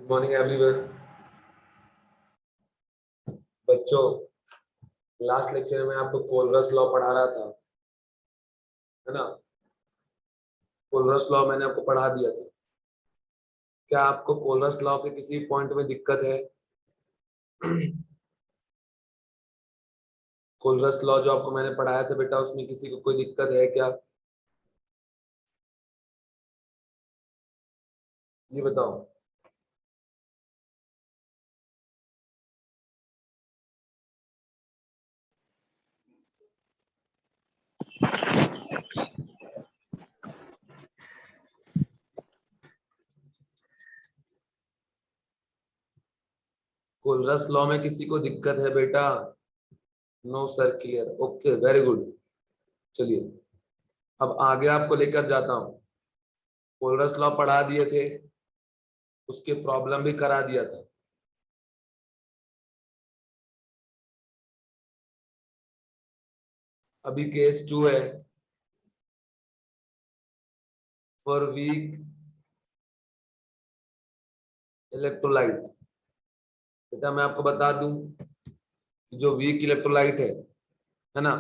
Good morning everyone. बच्चों, last lecture में आपको कोलरस लॉ पढ़ा रहा था, है ना। कोलरस लॉ मैंने आपको पढ़ा दिया था। क्या आपको कोलरस लॉ के किसी पॉइंट में दिक्कत है? कोलरस लॉ जो आपको मैंने पढ़ाया था बेटा, उसमें किसी को कोई दिक्कत है क्या? ये बताओ। कोलरस लॉ में किसी को दिक्कत है बेटा? No sir, clear, okay, very good. चलिए, अब आगे आपको लेकर जाता हूं। कोलरस लॉ पढ़ा दिए थे, उसके प्रॉब्लम भी करा दिया था। अभी केस 2 है, फॉर वीक इलेक्ट्रोलाइट। बेटा मैं आपको बता दूं, जो वीक इलेक्ट्रोलाइट है ना,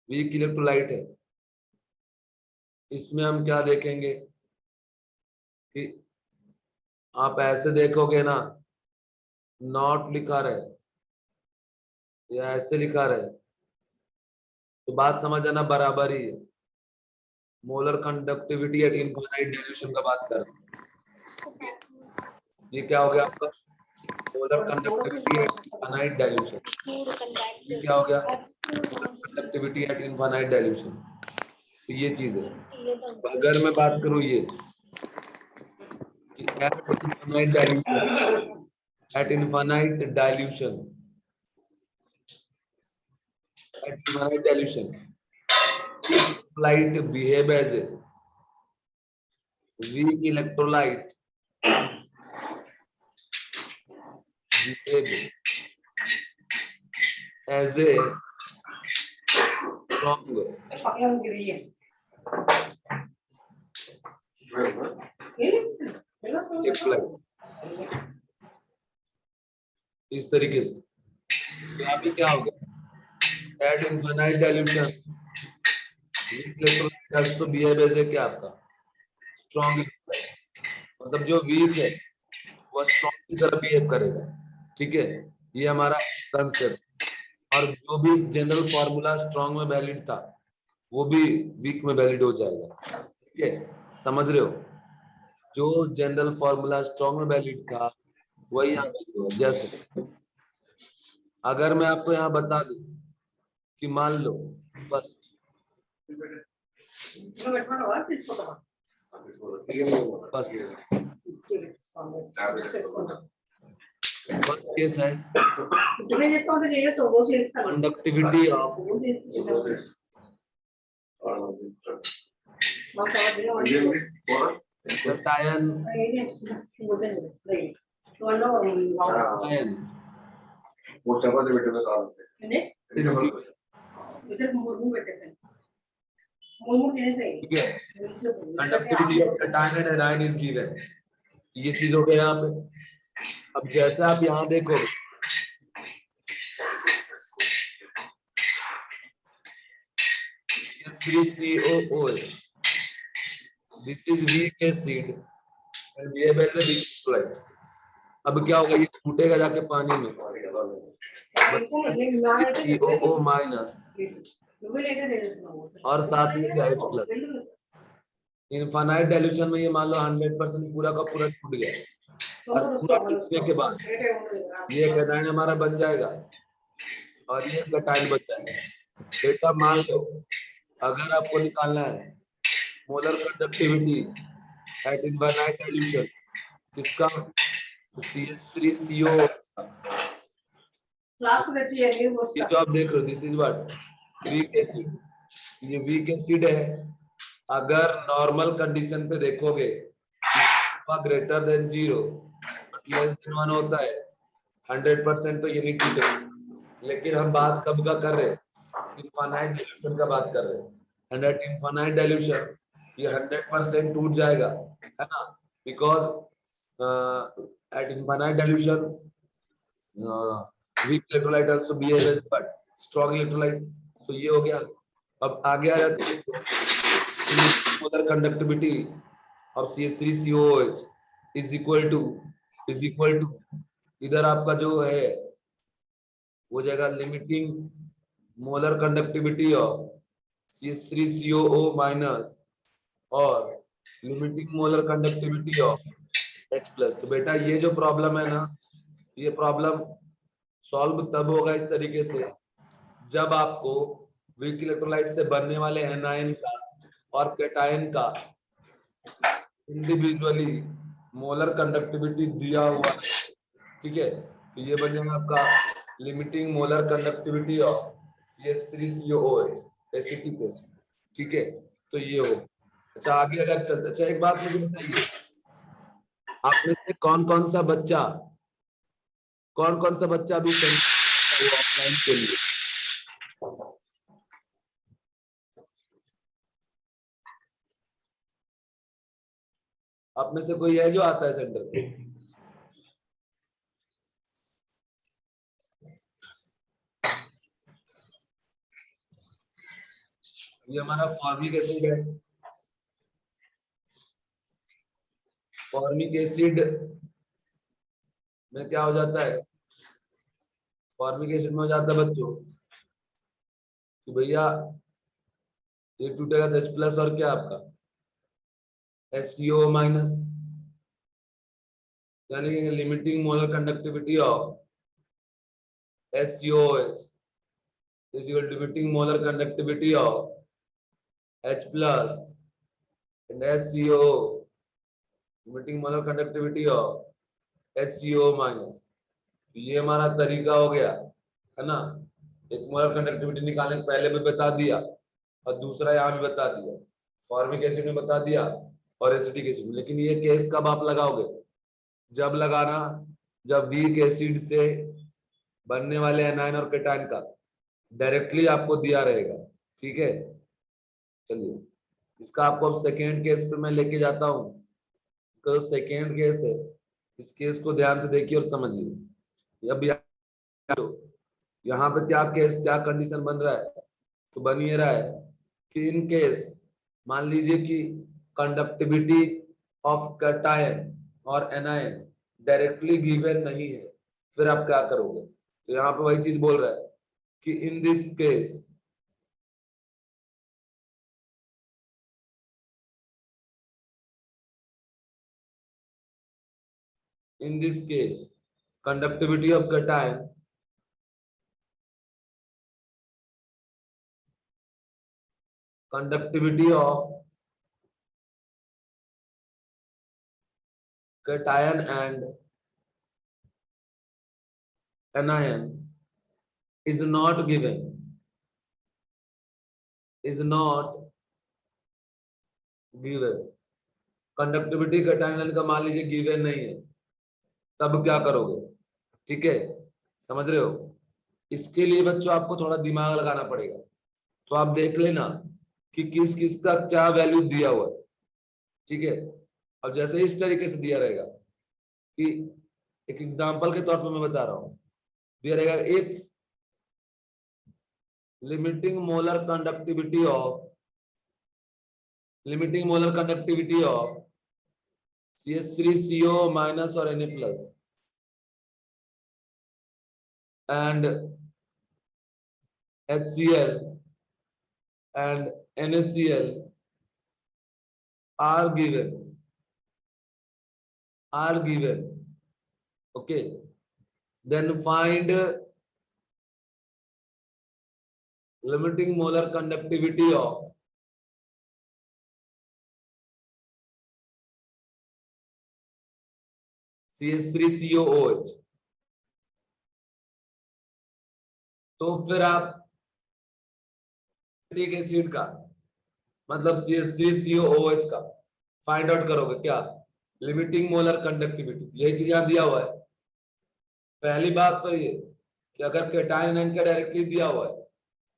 वीक इलेक्ट्रोलाइट है, इसमें हम क्या देखेंगे कि आप ऐसे देखोगे ना, नॉट लिखा रहे या ऐसे लिखा रहे, तो बात समझ आना बराबर ही है। Molar conductivity eight infinite dilution का बात कर रहे हैं। ये क्या हो गया आपका? Molar conductivity eight infinite dilution. ये क्या हो गया? Molar conductivity eight infinite dilution. तो ये चीज है। अगर मैं बात करूं ये कि eight infinite dilution, at infinite dilution, light behave as a weak electrolyte, behave as a strong electrolyte। इस तरीके से यहाँ पे क्या होगा? At infinite dilution, weak electrolyte also behave as a क्या आपका? Strong electrolyte। मतलब जो वीक है वो स्ट्रॉन्ग की तरह बिहेव करेगा। ठीक है, ये हमारा कंसेप्ट। और जो भी जनरल फॉर्मूला स्ट्रॉन्ग में वैलिड था वो भी वीक में वैलिड हो जाएगा। ठीक है, समझ रहे हो? जो जनरल फॉर्मूला स्ट्रॉन्ग में वैलिड था वही यहाँ वैलिड होगा। जैसे अगर मैं आपको यहाँ बता दूं कि मान लो फर्स्ट केस है कंडक्टिविटी ऑफ cation ठीक है, conductivity of cation and A9 is given. ये चीज हो गया यहाँ पे। अब जैसे आप यहाँ देखो, COOH, this is weak acid and behave as a weak electrolyte। अब क्या होगा? ये छूटेगा जाके पानी में, COO माइनस और साथ में क्या H प्लस। इनफाइनाइट डाइल्यूशन में ये मान लो 100% पूरा का पूरा छूट गया, और पूरा छूटने के बाद ये कैटायन हमारा बन जाएगा और ये कैटायन बन जाएगा। बेटा मान लो अगर आपको निकालना है molar conductivity eight infinite dilution किसका? CH3CO। ये जो आप देख रहे हो, this is what? Weak acid. ये वीक एसिड है। अगर नॉर्मल कंडीशन पे देखोगे ग्रेटर देन 0 लेस देन 1 होता है, 100% तो ये नहीं टूटेगा। लेकिन हम बात कब का कर रहे हैं? इनफाइनाइट डाइल्यूशन का बात कर रहे हैं। एंड एट इनफाइनाइट डाइल्यूशन ये 100% टूट जाएगा, है ना, because at infinite dilution weak electrolyte also behave as but strong electrolyte. So ये हो गया. अब आगे आ जाते हैं molar conductivity of CH3COOH is equal to इधर आपका जो है वो जाएगा limiting molar conductivity of CH3COO minus और limiting molar conductivity of H plus. तो बेटा ये जो प्रॉब्लम है ना, ये प्रॉब्लम सॉल्व तब होगा इस तरीके से जब आपको वीक इलेक्ट्रोलाइट से बनने वाले एनायन का और कैटायन का इंडिविजुअली मोलर कंडक्टिविटी दिया हुआ है. ठीक है, तो ये बन जाएगा आपका limiting molar conductivity of CH3COOH acetic acid. ठीक है, तो ये हो. अच्छा आगे अगर चलते, अच्छा एक बात मुझे बताइए, आप में से कौन कौन सा बच्चा भी ऑफलाइन के लिए आप में से कोई है जो आता है सेंटर पे? ये हमारा फॉर्मिक एसिड है. फॉर्मिक एसिड में क्या हो जाता है? फॉर्मिक एसिड में हो जाता है बच्चों कि भैया ये टूटेगा तो H प्लस और क्या आपका HCO माइनस, यानी कि limiting molar conductivity of HCOH is equal to limiting molar conductivity of H plus and HCO limiting molar conductivity of HCO minus. ये हमारा तरीका हो गया है ना. एक मोलर कंडक्टिविटी निकालने के पहले भी बता दिया और दूसरा यहाँ भी बता दिया, फॉर्मिक एसिड में बता दिया और एसिटिक एसिड में. लेकिन ये केस कब आप लगाओगे? जब लगाना जब वीक एसिड से बनने वाले एनायन और कैटायन का डायरेक्टली आपको दिया रहेगा. ठीक है, चलिए इसका आपको अब सेकेंड केस पे मैं लेके जाता हूँ. तो सेकेंड केस है, इस केस को ध्यान से देखिए और समझिए. अब यहाँ पे क्या कंडीशन बन रहा है? तो बन ये रहा है कि इन केस मान लीजिए कि कंडक्टिविटी ऑफ कैटायन और एनायन डायरेक्टली गिवन नहीं है, फिर आप क्या करोगे? तो यहाँ पे वही चीज बोल रहा है कि in this case conductivity of cation conductivity of cation and anion is not given, conductivity cation का मान लीजिए गिवन नहीं है, तब क्या करोगे? ठीक है, समझ रहे हो? इसके लिए बच्चों आपको थोड़ा दिमाग लगाना पड़ेगा. तो आप देख लेना कि किस किस का क्या वैल्यू दिया हुआ है. ठीक है, अब जैसे इस तरीके से दिया रहेगा कि एक एग्जांपल के तौर पर मैं बता रहा हूं, दिया रहेगा if limiting molar conductivity of CH3CO minus or Na plus and HCl and NaCl are given. Okay, then find limiting molar conductivity of CH3COOH. तो फिर आप एसिड का मतलब CH3COOH का फाइंड आउट करोगे. क्या? Limiting molar conductivity. यही चीज यहां दिया हुआ है. पहली बात तो ये कि अगर कैटायन एनायन का डायरेक्टली दिया हुआ है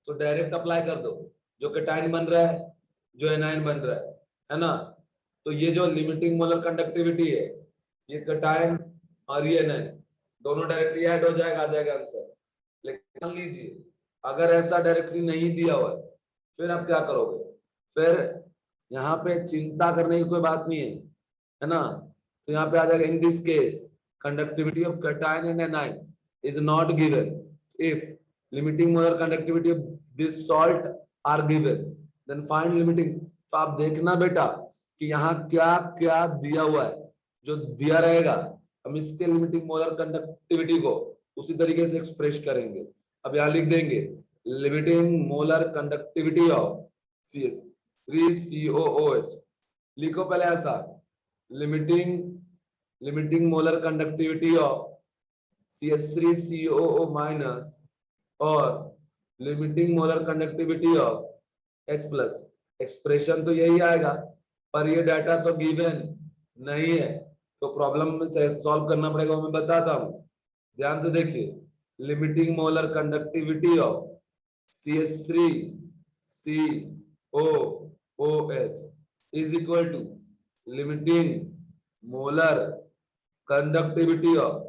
तो डायरेक्ट अप्लाई कर दो, जो कैटायन बन रहा है जो एनायन बन रहा है ना. तो ये जो लिमिटिंग मोलर कंडक्टिविटी है ये कैटायन और ये नहीं, दोनों डायरेक्टली ऐड हो जाएगा, आ जाएगा आंसर। लेकिन मान लीजिए अगर ऐसा डायरेक्टली नहीं दिया हुआ है, फिर आप क्या करोगे? फिर यहाँ पे चिंता करने की कोई बात नहीं है ना। तो यहाँ पे आ जाएगा in this case conductivity of cation and anion is not given if limiting molar conductivity of this salt are given then find limiting। तो आप देखना बेटा कि यहाँ क्या क्या दिया हुआ है, जो दिया रहेगा हम इसके लिमिटिंग मोलर कंडक्टिविटी को उसी तरीके से एक्सप्रेस करेंगे। अब यहाँ लिख देंगे limiting molar conductivity of CH3COOH। लिखो पहले ऐसा, limiting molar conductivity of CH3COO minus और limiting molar conductivity of H plus। Expression तो यही आएगा, पर ये डाटा तो गिवन नहीं है, तो प्रॉब्लम में से सॉल्व करना पड़ेगा। मैं बताता हूँ, ध्यान से देखिए। Limiting molar conductivity of CH3COOH is equal to limiting molar conductivity of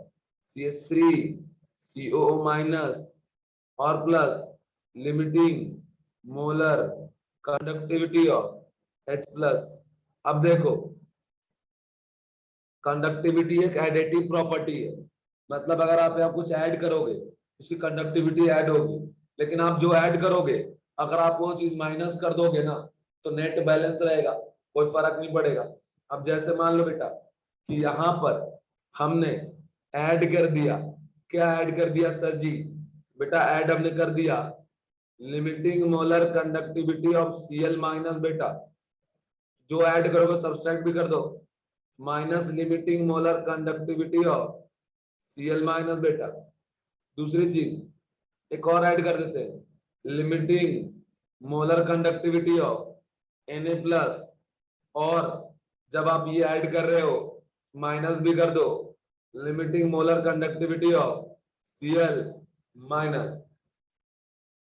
CH3COO minus और plus limiting molar conductivity of H plus. अब देखो कंडक्टिविटी एक एडिटिव प्रॉपर्टी है, मतलब अगर आप यहाँ कुछ ऐड करोगे उसकी कंडक्टिविटी ऐड होगी, लेकिन आप जो ऐड करोगे अगर आप वो चीज माइनस कर दोगे ना तो नेट बैलेंस रहेगा, कोई फर्क नहीं पड़ेगा। अब जैसे मान लो बेटा कि यहाँ पर हमने ऐड कर दिया, क्या ऐड कर दिया सर जी? बेटा ऐड हमने कर दिया limiting molar conductivity of Cl minus, बेटा जो ऐड करोगे सब्सट्रैक्ट भी कर दो, minus limiting molar conductivity of Cl minus. बेटा दूसरी चीज एक और ऐड कर देते हैं, limiting molar conductivity of Na plus, और जब आप ये ऐड कर रहे हो माइनस भी कर दो limiting molar conductivity of Cl minus.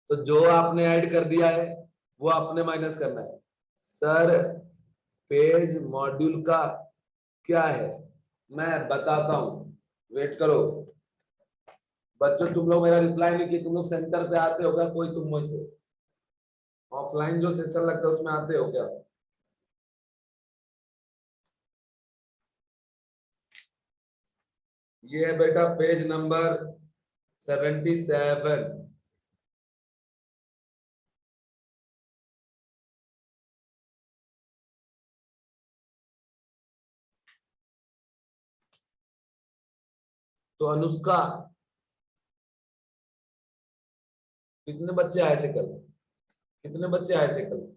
तो जो आपने ऐड कर दिया है वो आपने माइनस करना है। सर पेज मॉड्यूल का क्या है मैं बताता हूं, वेट करो। बच्चों तुम लोग मेरा रिप्लाई नहीं किए, तुम लोग सेंटर पे आते हो क्या? कोई तुम में से ऑफलाइन जो सेशन लगता है उसमें आते हो क्या? ये है बेटा पेज नंबर 77। तो अनुष्का कितने बच्चे आए थे कल? कितने बच्चे आए थे कल?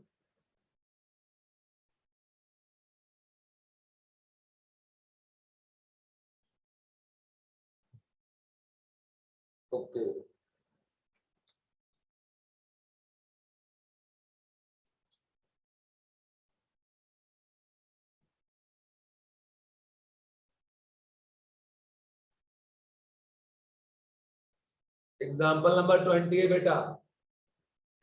ओके एग्जाम्पल नंबर 20 है बेटा,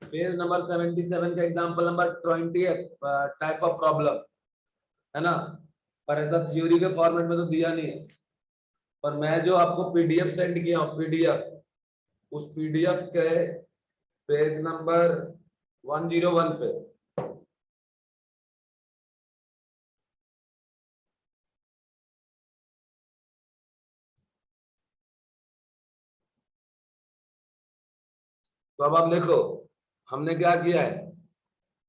पेज नंबर 77 का एग्जाम्पल नंबर 20 है, टाइप ऑफ प्रॉब्लम है ना। पर ऐसा थ्योरी के फॉर्मेट में तो दिया नहीं है, पर मैं जो आपको पीडीएफ सेंड किया हूँ, पीडीएफ, उस पीडीएफ के पेज नंबर 101 पे तो अब आप देखो हमने क्या किया है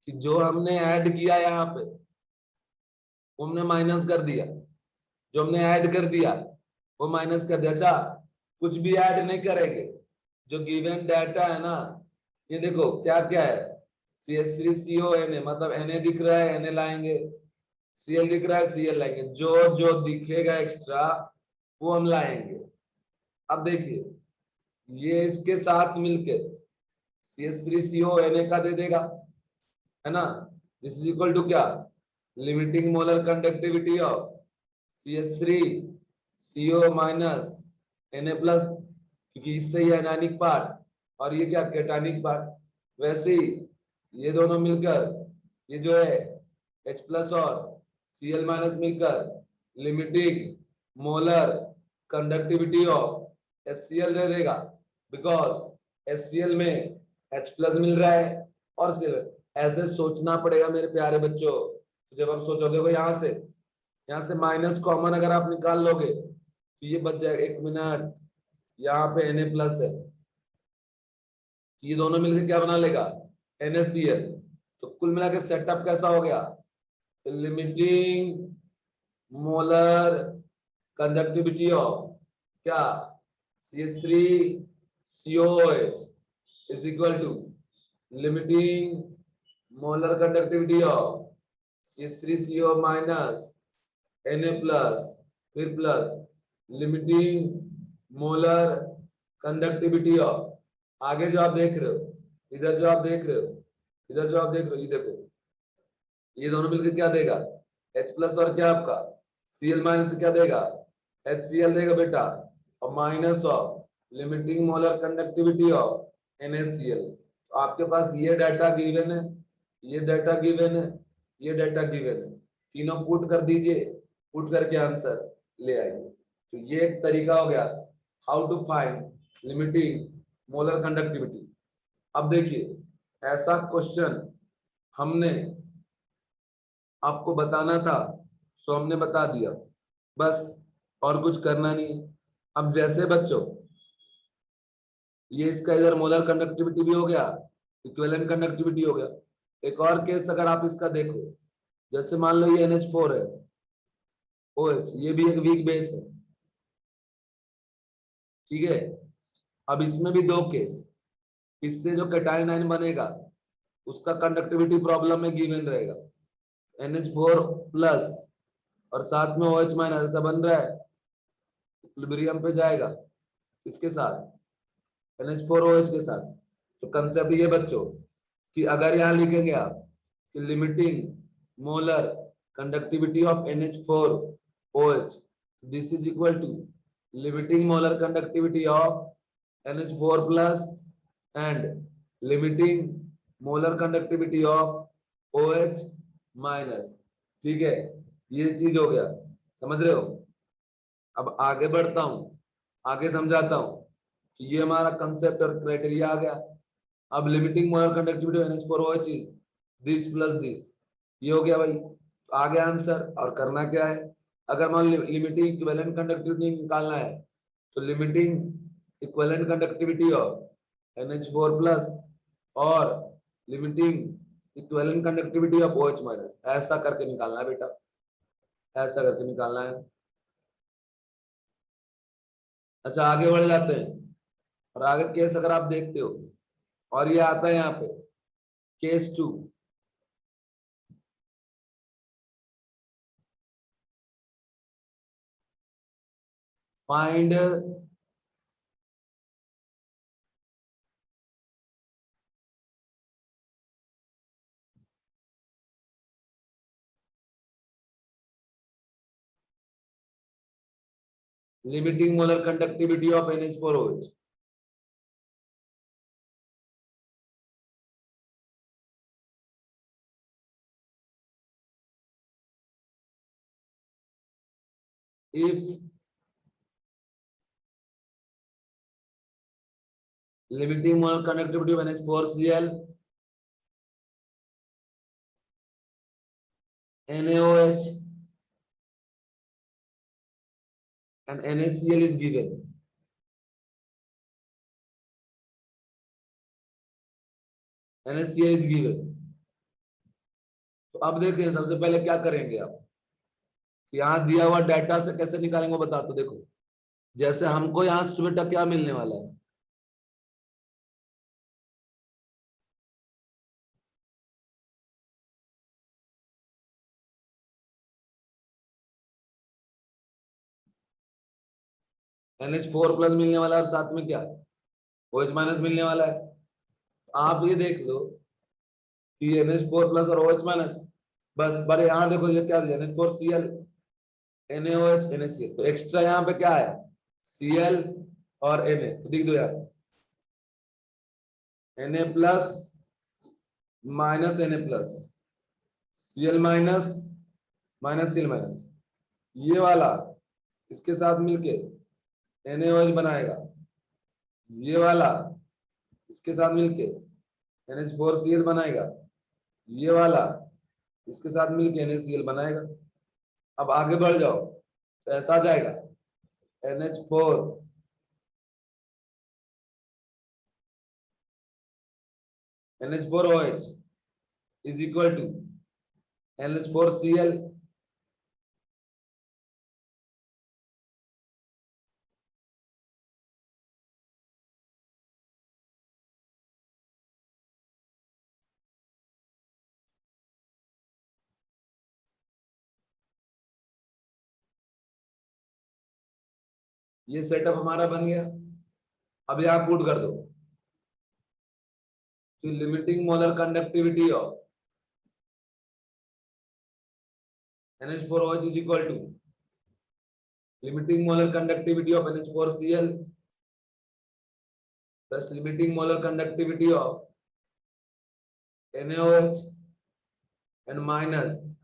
कि जो हमने ऐड किया यहाँ पे वो हमने माइनस कर दिया, जो हमने ऐड कर दिया वो माइनस कर दिया। अच्छा कुछ भी ऐड नहीं करेंगे, जो गिवन डाटा है ना, ये देखो क्या क्या है, CH3CONA मतलब Na दिख रहा है Na लाएंगे, Cl दिख रहा है Cl लाएंगे, जो जो दिखेगा एक्स्ट्रा वो हम लाएंगे। अब देखिए ये इसके साथ मिलके CH3CONA का दे देगा, है ना। दिस इज इक्वल टू क्या? Limiting molar conductivity of CH3CO minus Na plus, क्योंकि इससे ही एनायनिक पार्ट और ये क्या कैटायनिक पार्ट। वैसे ही ये दोनों मिलकर ये जो है H प्लस और Cl माइनस मिलकर limiting molar conductivity of HCl दे देगा, बिकॉज HCl में H प्लस मिल रहा है। और सिर्फ ऐसे सोचना पड़ेगा मेरे प्यारे बच्चों। जब हम सोचो, देखो यहाँ से माइनस कॉमन अगर आप निकाल लोगे तो ये बच जाएगा। 1 मिनट, यहाँ पे Na प्लस है, ये दोनों मिलकर क्या बना लेगा, NaCl। तो कुल मिला के सेटअप कैसा हो गया, लिमिटिंग मोलर कंडक्टिविटी ऑफ क्या, CH3COOH is equal to limiting molar conductivity of CH3CO minus Na plus, फिर plus limiting molar conductivity of, आगे जो आप देख रहे हो, इधर जो आप देख रहे हो, इधर जो आप देख रहे हो, ये देखो, ये दोनों मिलकर क्या देगा, H प्लस और क्या आपका Cl माइनस क्या देगा, HCl देगा बेटा, और minus of limiting molar conductivity of NaCl। तो आपके पास ये डाटा गिवन है, ये डाटा गिवन है, ये डाटा गिवन है, तीनों पुट कर दीजिए, पुट करके आंसर ले आइए। तो ये एक तरीका हो गया how to find limiting molar conductivity. अब देखिए ऐसा क्वेश्चन हमने आपको बताना था, सो हमने बता दिया, बस और कुछ करना नहीं। अब जैसे बच्चों ये इसका इधर मोलर कंडक्टिविटी भी हो गया, इक्विवेलेंट कंडक्टिविटी हो गया। एक और केस अगर आप इसका देखो, जैसे मान लो ये NH4 है, OH, ये भी एक वीक बेस है, ठीक है। अब इसमें भी दो केस, इससे जो कैटायन आयन बनेगा उसका कंडक्टिविटी प्रॉब्लम में गिवन रहेगा, NH4 प्लस और साथ में OH माइनस ऐसा बन रहा है, इक्विलिब्रियम पे जाएगा इसके साथ, NH4OH के साथ। तो कंसेप्ट ये बच्चों कि अगर यहाँ लिखेंगे आप कि limiting molar conductivity of NH4OH, this is equal to limiting molar conductivity of NH4 plus and limiting molar conductivity of OH minus, ठीक है। ये चीज हो गया, समझ रहे हो। अब आगे बढ़ता हूं, आगे समझाता हूं। ये हमारा कंसेप्ट और क्राइटेरिया आ गया। अब limiting molar conductivity of NH4OH is this plus this, ये हो गया भाई। तो आ गया आंसर। और करना क्या है, अगर मान लिमिटिंग इक्विवेलेंट कंडक्टिविटी निकालना है तो limiting equivalent conductivity of NH4 plus और limiting equivalent conductivity of OH minus, ऐसा करके निकालना है बेटा, ऐसा करके निकालना है। अच्छा आगे बढ़ जाते हैं, और आगे केस अगर आप देखते हो, और ये आता है यहाँ पे case 2, find limiting molar conductivity of NH4OH। if limiting molar conductivity of NH4Cl, NaOH and NaCl is given, NaCl is given। तो अब देखिए सबसे पहले क्या करेंगे आप, यहाँ दिया हुआ डाटा से कैसे निकालेंगे वो बता। तो देखो जैसे हमको यहाँ से बेटा क्या मिलने वाला है, NH4 प्लस मिलने वाला है और साथ में क्या OH माइनस मिलने वाला है। आप ये देख लो कि NH4 प्लस और OH माइनस, बस पर यहाँ देखो ये क्या दिया, NH4Cl NaOH NaCl, तो एक्स्ट्रा यहाँ पे क्या है Cl और Na, तो लिख दो यार Na plus minus Na plus, Cl minus minus Cl minus, ये वाला इसके साथ मिलके NaOH बनाएगा, ये वाला इसके साथ मिलके NH4Cl बनाएगा, ये वाला इसके साथ मिलके NaCl बनाएगा। अब आगे बढ़ जाओ तो ऐसा आ जाएगा NH4OH is equal to NH4Cl ये सेटअप हमारा बन गया। अब यहाँ पुट कर दो कि limiting molar conductivity of NH4OH is equal to limiting molar conductivity of NH4Cl plus limiting molar conductivity of NaOH and minus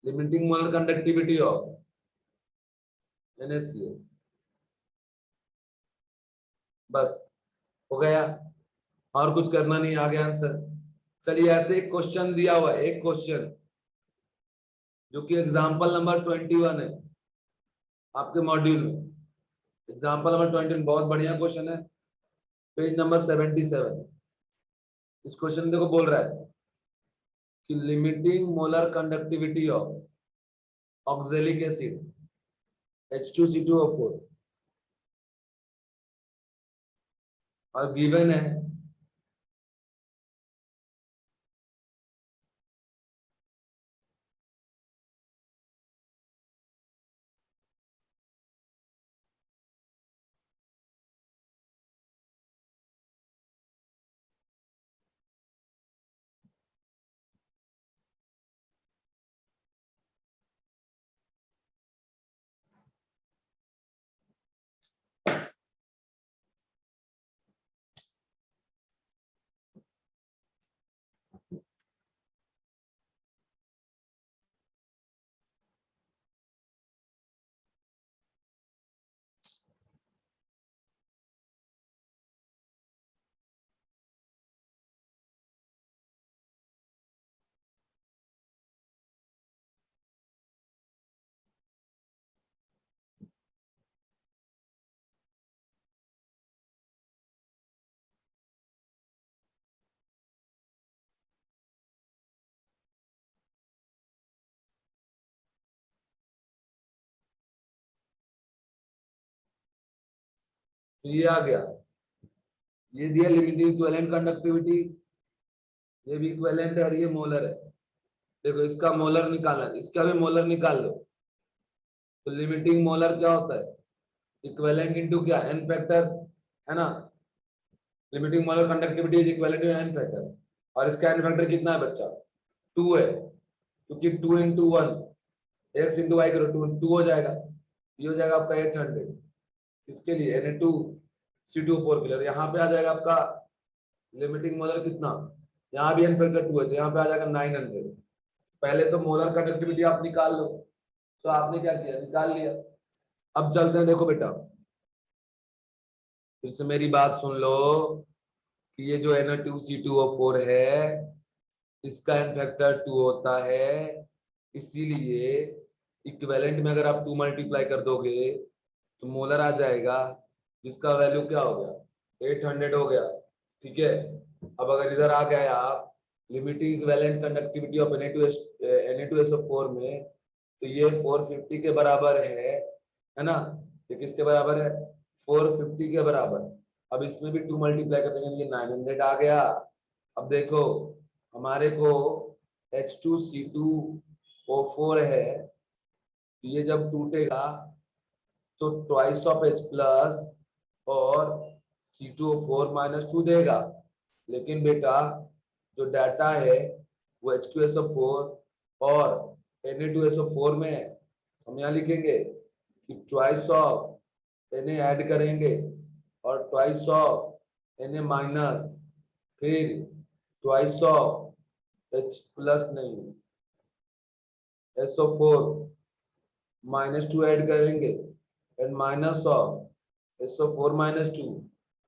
limiting molar conductivity of NaCl। बस हो गया, और कुछ करना नहीं, आ गया आंसर। चलिए ऐसे एक क्वेश्चन दिया हुआ है, एक क्वेश्चन जो कि एग्जांपल नंबर 21 है आपके मॉड्यूल में। एग्जांपल नंबर 21 बहुत बढ़िया क्वेश्चन है, पेज नंबर 77। इस क्वेश्चन में देखो बोल रहा है कि limiting molar conductivity of oxalic acid H2C2O4 और गिवन है तो ये आ गया, ये दिया लिमिटिंग इक्विवेलेंट कंडक्टिविटी, ये भी इक्विवेलेंट है और ये मोलर है। देखो इसका मोलर निकालना है, इसका भी मोलर निकाल लो। तो लिमिटिंग मोलर क्या होता है, इक्विवेलेंट इनटू क्या, एन फैक्टर, है ना। Limiting molar conductivity is equivalent to n factor, और इसका एन फैक्टर कितना है बच्चा, 2 है, क्योंकि 2 into 1 x into y करो 2 हो जाएगा, ये हो जाएगा आपका 800 इसके लिए Na2C2O4 के लिए। यहाँ पे आ जाएगा आपका लिमिटिंग मोलर कितना, यहाँ भी एन फैक्टर 2 है तो यहाँ पे आ जाएगा 900। पहले तो मोलर कंडक्टिविटी आप निकाल लो, तो आपने क्या किया, निकाल लिया। अब चलते हैं, देखो बेटा फिर से मेरी बात सुन लो कि ये जो Na2C2O4 है इसका एन फैक्टर 2 होता है, इसीलिए इक्विवेलेंट में अगर आप 2 मल्टीप्लाई कर दोगे तो मोलर आ जाएगा जिसका वैल्यू क्या हो गया, 800 हो गया। ठीक है, अब अगर इधर आ गए आप limiting equivalent conductivity of Na2SO4 में, तो ये 450 के बराबर है ना। ये किसके बराबर है, 450 के बराबर। अब इसमें भी 2 मल्टीप्लाई कर देंगे, ये 900 आ गया। अब देखो हमारे को H2C2O4 है, ये जब टूटेगा तो ट्वाइस ऑफ H प्लस और C2O4 -2 देगा। लेकिन बेटा जो डाटा है वो H2SO4 और Na2SO4 में है। हम यहाँ लिखेंगे कि ट्वाइस ऑफ Na ऐड करेंगे और ट्वाइस ऑफ Na माइनस, फिर ट्वाइस ऑफ H प्लस नहीं SO4 -2 ऐड करेंगे and minus of SO4 minus 2।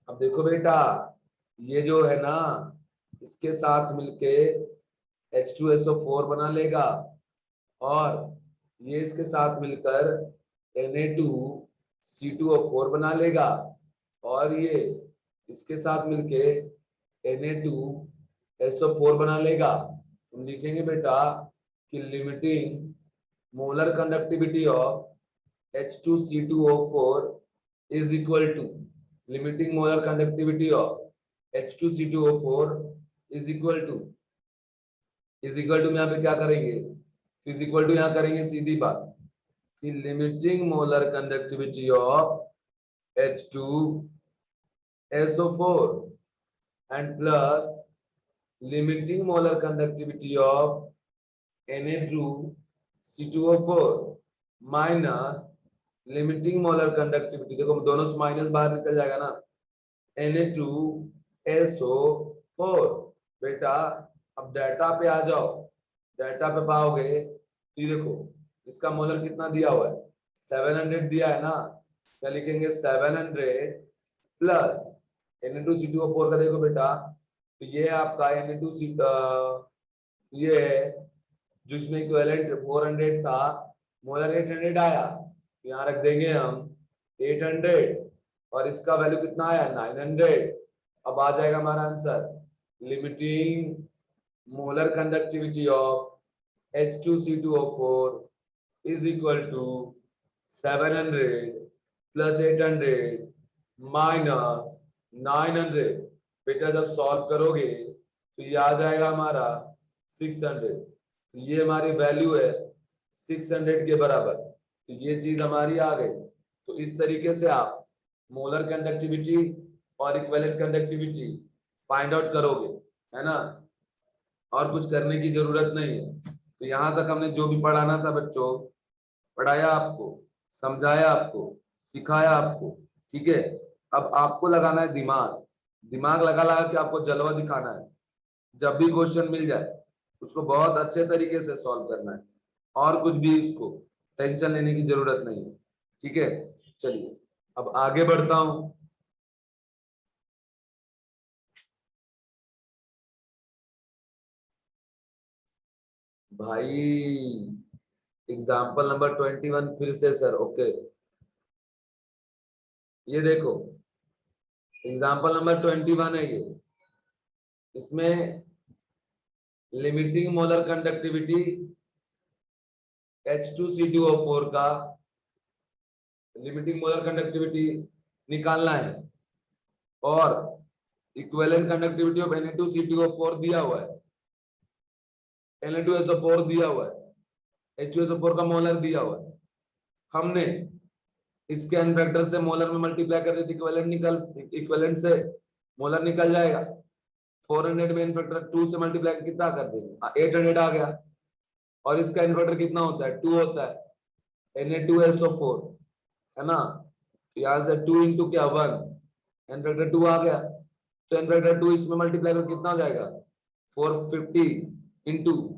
अब देखो बेटा, ये जो है ना, इसके साथ मिलके H2SO4 बना लेगा, और ये इसके साथ मिलकर Na2C2O4 बना लेगा, और ये इसके साथ मिलके Na2SO4 बना लेगा। हम लिखेंगे बेटा कि limiting molar conductivity of H2C2O4 is equal to, limiting molar conductivity of H2C2O4 is equal to में यहाँ पे क्या करेंगे, is equal to यहाँ करेंगे सीधी बात कि limiting molar conductivity of H2SO4 and plus limiting molar conductivity of Na2C2O4 minus limiting molar conductivity, देखो दोनों से माइनस बाहर निकल जाएगा ना, Na2SO4। बेटा अब डाटा पे आ जाओ, डाटा पे पाओगे तो देखो इसका मोलर कितना दिया हुआ है, 700 दिया है ना, क्या लिखेंगे 700 प्लस Na2C2O4 का देखो बेटा, तो ये आपका Na2C ये जिसमें इक्विवेलेंट 400 था, मोलर 800 आया, तो यहाँ रख देंगे हम 800, और इसका वैल्यू कितना आया 900। अब आ जाएगा हमारा answer, limiting molar conductivity of H2C2O4 is equal to 700 plus 800 minus 900। बेटा जब सॉल्व करोगे तो ये आ जाएगा हमारा 600, तो ये हमारी वैल्यू है 600 के बराबर, तो ये चीज हमारी आ गई। तो इस तरीके से आप मोलर कंडक्टिविटी और इक्विवेलेंट कंडक्टिविटी फाइंड आउट करोगे, है ना, और कुछ करने की जरूरत नहीं है। तो यहाँ तक हमने जो भी पढ़ाना था बच्चों, पढ़ाया आपको, समझाया आपको, सिखाया आपको, ठीक है। अब आपको लगाना है दिमाग, दिमाग लगा लगा के आपको जलवा दिखाना है। जब भी क्वेश्चन मिल जाए उसको बहुत अच्छे तरीके से सॉल्व करना है, और कुछ भी इसको टेंशन लेने की जरूरत नहीं है, ठीक है। चलिए अब आगे बढ़ता हूं। भाई एग्जाम्पल नंबर 21 फिर से सर, ओके। ये देखो एग्जाम्पल नंबर 21 है ये, इसमें लिमिटिंग मोलर कंडक्टिविटी H2C2O4 का लिमिटिंग मोलर कंडक्टिविटी निकालना है, और इक्विवेलेंट कंडक्टिविटी ऑफ Na2C2O4 दिया हुआ है, Na2SO4 दिया हुआ है, H2SO4 का मोलर दिया हुआ है। हमने इसके एन फैक्टर से मोलर में मल्टीप्लाई कर देते, इक्विवेलेंट से मोलर निकल जाएगा। 400 में एन फैक्टर 2 से मल्टीप्लाई कितना कर देंगे, 800 आ गया, और इसका एन फैक्टर कितना होता है 2 होता है, Na2SO4, है ना। यहाँ से 2 इंटू क्या 1, एन फैक्टर 2 आ गया, तो एन फैक्टर 2 इसमें मल्टीप्लाई कर कितना हो जाएगा 450 इंटू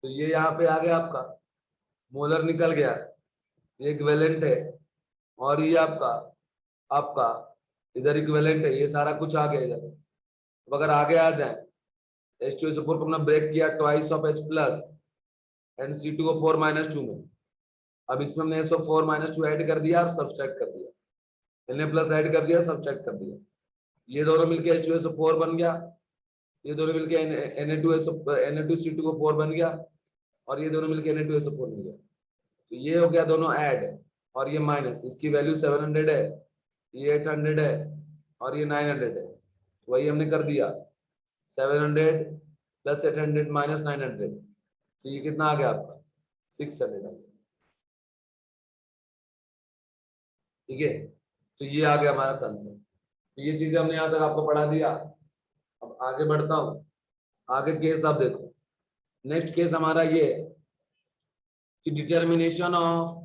तो ये यहाँ पे आ गया आपका मोलर निकल गया, ये इक्विवेलेंट है, और ये आपका आपका इधर इक्विवेलेंट है, ये सारा कुछ आ गया इधर। अब अगर आगे आ जाए, H2SO4 को हमने ब्रेक किया twice of H plus and C2O4 minus 2 में। अब इसमें हमने SO4 माइनस 2 ऐड कर दिया और सब्सट्रैक्ट कर दिया, Na प्लस ऐड कर दिया, सब्सट्रैक्ट कर दिया। ये दोनों मिलके H2SO4 बन गया, ये दोनों मिलके Na2CO4 बन गया, और ये दोनों मिलके Na2SO4 बन गया। तो ये हो गया दोनों ऐड, और ये माइनस, इसकी वैल्यू 700 है, ये 800 है, और ये 900 है। वही हमने कर दिया, 700 प्लस 800 माइनस 900, तो ये कितना आ गया आपका 600 आ गया। ठीक है, तो ये आ गया हमारा कंसेप्ट। तो ये चीजें हमने यहाँ तक आपको पढ़ा दिया। अब आगे बढ़ता हूँ, आगे केस आप देखो। नेक्स्ट केस हमारा ये है कि determination of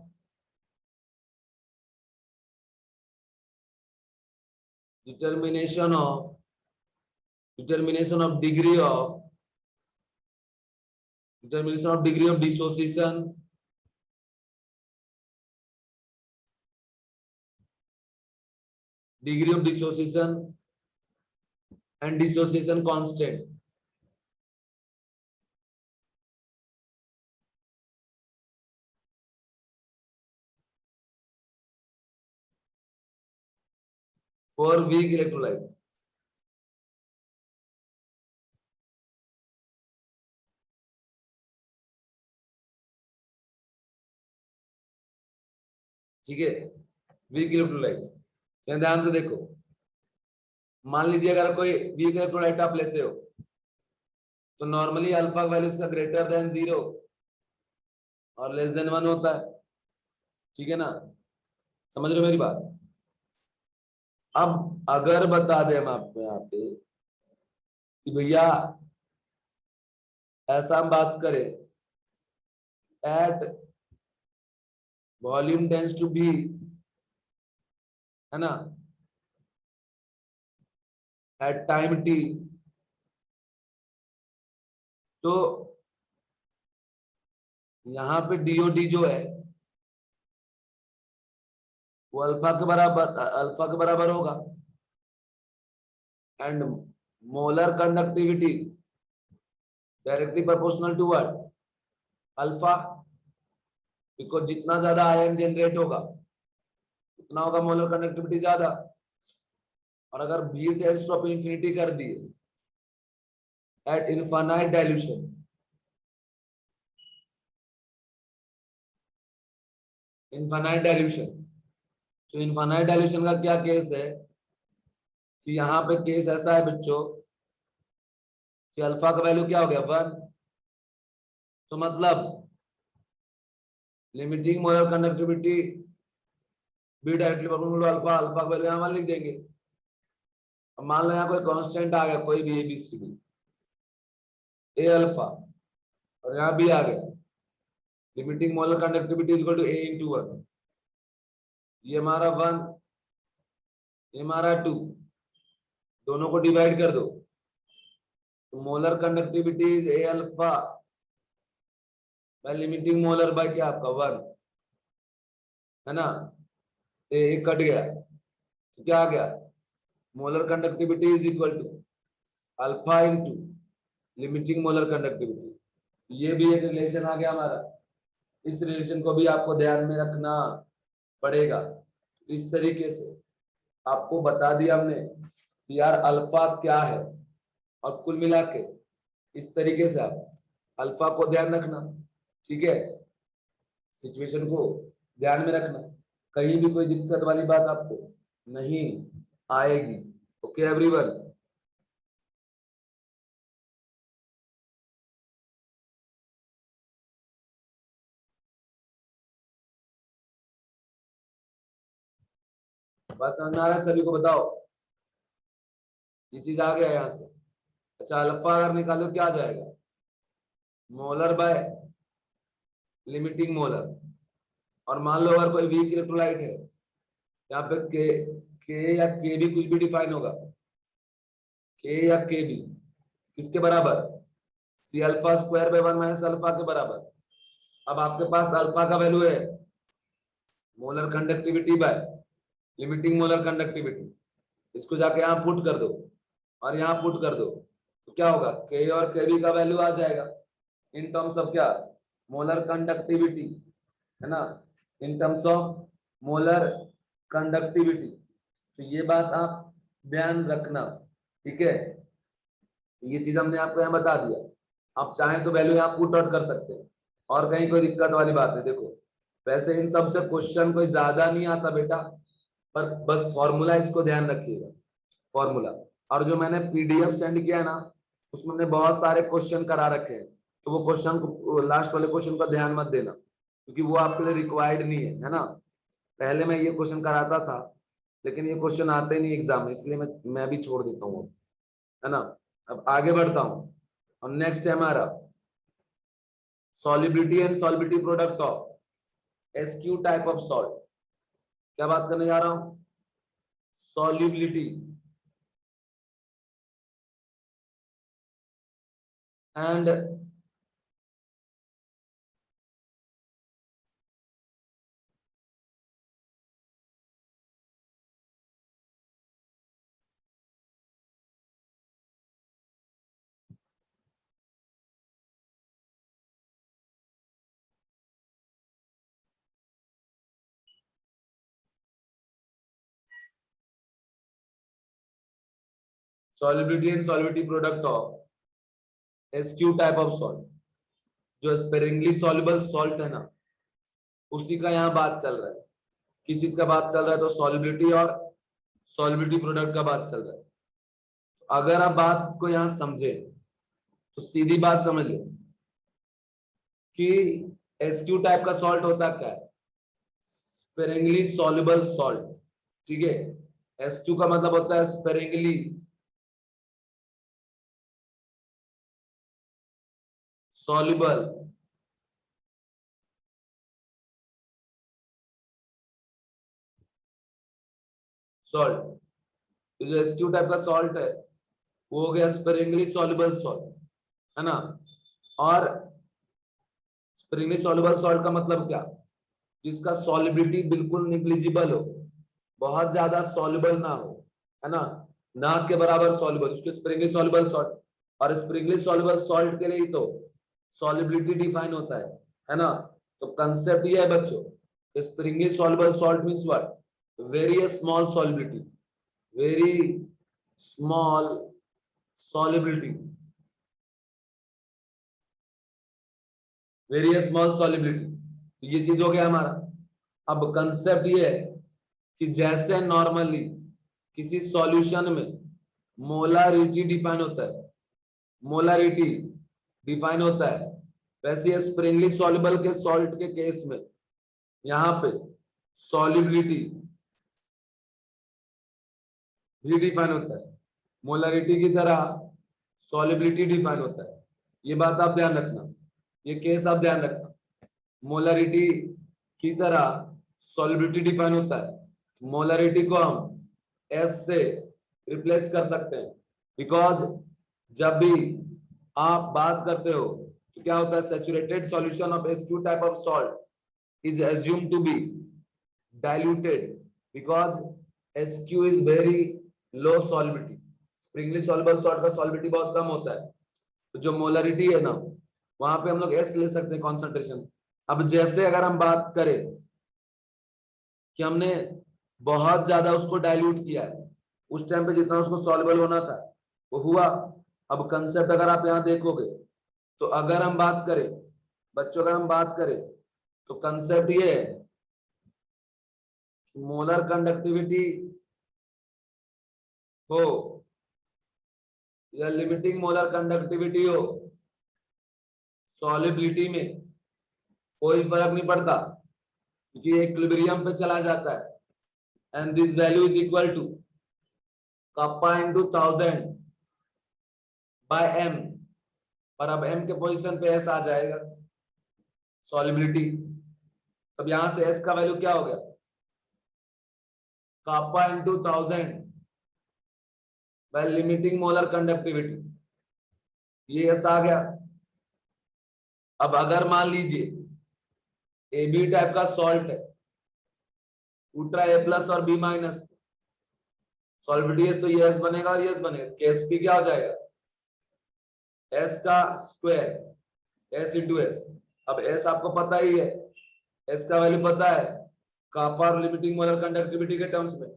degree of dissociation and dissociation constant. For weak electrolyte. ठीक है, वीक इलेक्ट्रोलाइट। ध्यान से देखो, मान लीजिए अगर कोई वीक इलेक्ट्रोलाइट आप लेते हो तो नॉर्मली अल्फा वैल्यू इसका ग्रेटर देन 0 और लेस देन 1 होता है। ठीक है ना, समझ रहे हो मेरी बात? अब अगर बता दें हम आपको यहाँ पे कि भैया ऐसा हम बात करें at volume tends to be, है ना, एट टाइम टी, तो यहाँ पे डीओडी जो है वो अल्फा के बराबर होगा, and molar conductivity directly proportional to what, alpha, because जितना ज्यादा आयन जनरेट होगा उतना होगा मोलर कंडक्टिविटी ज्यादा। और अगर बी टेंड्स टू इंफिनिटी कर दिए eight infinite dilution, infinite dilution, तो इनफाइनाइट डाइल्यूशन का क्या केस है कि यहाँ पे केस ऐसा है बच्चों कि अल्फा का वैल्यू क्या हो गया 1, तो मतलब limiting molar conductivity be directly proportional to alpha, alpha का वैल्यू यहाँ लिख देंगे। अब मान लो यहाँ कोई कांस्टेंट आ गया, कोई भी एबीसीडी, ए अल्फा, और यहाँ भी आ गया limiting molar conductivity is equal to a into 1, ये हमारा 1, ये हमारा 2, दोनों को डिवाइड कर दो तो molar conductivity is a alpha by limiting molar by क्या आपका 1, है ना, ए कट गया तो क्या आ गया, molar conductivity is equal to alpha into limiting molar conductivity. ये भी एक रिलेशन आ गया हमारा, इस रिलेशन को भी आपको ध्यान में रखना पड़ेगा। इस तरीके से आपको बता दिया हमने कि यार अल्फा क्या है, और कुल मिला के इस तरीके से आप अल्फा को ध्यान रखना। ठीक है, सिचुएशन को ध्यान में रखना, कहीं भी कोई दिक्कत वाली बात आपको नहीं आएगी। ओके एवरीवन, बस समझ में आ रहा है सभी को? बताओ, ये चीज आ गया यहाँ से। अच्छा, अल्फा अगर निकालो क्या आ जाएगा, मोलर बाय लिमिटिंग मोलर। और मान लो अगर कोई वीक इलेक्ट्रोलाइट है, यहाँ पे के या के भी कुछ भी डिफाइन होगा, के या के भी किसके बराबर, C alpha square by 1 minus alpha के बराबर। अब आपके पास अल्फा का वैल्यू है molar conductivity by limiting molar conductivity, इसको जाके यहाँ पुट कर दो और यहाँ पुट कर दो तो क्या होगा, के और के बी का वैल्यू आ जाएगा इन टर्म्स ऑफ क्या, मोलर कंडक्टिविटी, है ना, in terms of molar conductivity. तो ये बात आप ध्यान रखना, ठीक है। ये चीज हमने आपको यहाँ बता दिया, आप चाहें तो वैल्यू यहाँ पुट आउट कर सकते हैं, और कहीं कोई दिक्कत वाली बात है। देखो वैसे इन सब से क्वेश्चन कोई ज्यादा नहीं आता बेटा, पर बस फॉर्मूला इसको ध्यान रखिएगा, फॉर्मूला। और जो मैंने पीडीएफ सेंड किया है ना, उसमें मैंने बहुत सारे क्वेश्चन करा रखे हैं, तो वो क्वेश्चन को, लास्ट वाले क्वेश्चन का ध्यान मत देना, क्योंकि वो आपके लिए रिक्वायर्ड नहीं है ना। पहले मैं ये क्वेश्चन कराता था, लेकिन ये क्वेश्चन आते नहीं एग्जाम में, इसलिए मैं भी छोड़ देता हूँ, है ना। अब आगे बढ़ता हूँ, और नेक्स्ट है हमारा solubility and solubility product of SQ type of salt. क्या बात करने जा रहा हूं? Solubility and solubility and solubility product of SQ type of salt. जो स्पेरिंगली सॉल्युबल सॉल्ट है ना, उसी का यहाँ बात चल रहा है। किस चीज का बात चल रहा है? तो सॉल्युबिलिटी और सॉल्युबिलिटी प्रोडक्ट का बात चल रहा है। अगर आप बात को यहाँ समझे तो सीधी बात समझ लो कि SQ टाइप का सॉल्ट होता क्या है? स्पेरिंगली सॉल्युबल सॉल्ट, ठीक है। SQ का मतलब होता है स्पेरिंगली सॉल्युबल सॉल्ट। तो जो SQ टाइप का सॉल्ट है वो हो गया स्पेरिंगली सॉल्युबल सॉल्ट, है ना। और स्पेरिंगली सॉल्युबल सॉल्ट का मतलब क्या? जिसका सॉलिबिलिटी बिल्कुल निग्लिजिबल हो, बहुत ज्यादा सॉल्युबल ना हो, है ना, ना के बराबर सॉल्युबल, उसको स्प्रिंगली सॉल्युबल सॉल्ट। और स्प्रिंगली सॉल्युबल सॉल्ट के लिए ही तो सॉलिबिलिटी डिफाइन होता है ना। तो कंसेप्ट ये है बच्चों, Sprüngli soluble salt means what? Very small solubility, very small solubility, very small solubility. ये चीज हो गया हमारा। अब कंसेप्ट ये है कि जैसे नॉर्मली किसी सॉल्यूशन में मोलारिटी डिफाइन होता है, मोलारिटी डिफाइन होता है, वैसे स्प्रिंगली सॉल्युबल के सॉल्ट के केस में यहां पे सॉल्युबिलिटी भी डिफाइन होता है, मोलारिटी की तरह सॉल्युबिलिटी डिफाइन होता है। ये बात आप ध्यान रखना, ये केस आप ध्यान रखना। मोलारिटी की तरह सॉल्युबिलिटी डिफाइन होता है, मोलारिटी को हम S से रिप्लेस कर सकते हैं, बिकॉज जब भी आप बात करते हो तो क्या होता है? Saturated solution of SQ type of salt is assumed to be diluted because SQ is very low solubility। Sprüngli soluble salt का सॉल्युबिलिटी बहुत कम होता है, तो जो मोलारिटी है ना, वहां पे हम लोग S ले सकते हैं कॉन्सेंट्रेशन। अब जैसे अगर हम बात करें कि हमने बहुत ज्यादा उसको डाइल्यूट किया है, उस टाइम पे जितना उसको सॉल्युबल होना था वो हुआ। अब कंसेप्ट अगर आप यहाँ देखोगे तो अगर हम बात करें बच्चों, अगर हम बात करें तो कंसेप्ट ये है, मोलर कंडक्टिविटी हो या लिमिटिंग मोलर कंडक्टिविटी हो, सॉल्युबिलिटी में कोई फर्क नहीं पड़ता, क्योंकि इक्विलिब्रियम पे चला जाता है। And this value is equal to kappa into 1000 by m। पर अब m के पोजीशन पे s आ जाएगा सॉल्युबिलिटी। तब यहां से s का वैल्यू क्या हो गया? Kappa into 1000 by limiting molar conductivity, ये s आ गया। अब अगर मान लीजिए AB टाइप का सॉल्ट है, ultra A प्लस और B माइनस, सॉल्युबिलिटी S तो ये S बनेगा और ये S बनेगा, KSP क्या हो जाएगा? S का स्क्वायर S इंटू S। अब S आपको पता ही है, S का वैल्यू पता है, कप्पा और लिमिटिंग मोलर कंडक्टिविटी के टर्म्स में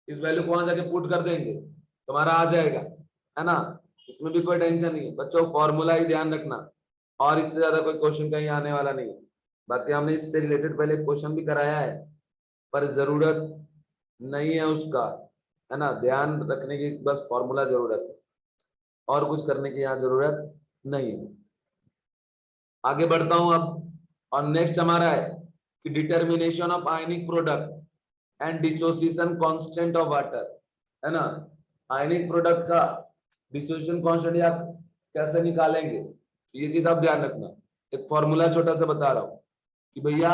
इस वैल्यू को वहां जाके पुट कर देंगे तुम्हारा आ जाएगा, है ना, इसमें भी कोई टेंशन नहीं है बच्चों, फॉर्मूला ही ध्यान रखना और इससे ज्यादा कोई क्वेश्चन कहीं आने वाला नहीं है। बाकी हमने इससे रिलेटेड पहले क्वेश्चन भी कराया है, पर जरूरत नहीं है उसका, है ना, ध्यान रखने की बस फॉर्मूला जरूरत है, और कुछ करने की यहाँ जरूरत नहीं है। आगे बढ़ता हूं अब, और नेक्स्ट हमारा है कि determination of ionic product and dissociation constant of water, है ना, आयनिक प्रोडक्ट का डिसोसिएशन कांस्टेंट या कैसे निकालेंगे, ये चीज आप ध्यान रखना। एक फॉर्मूला छोटा सा बता रहा हूं कि भैया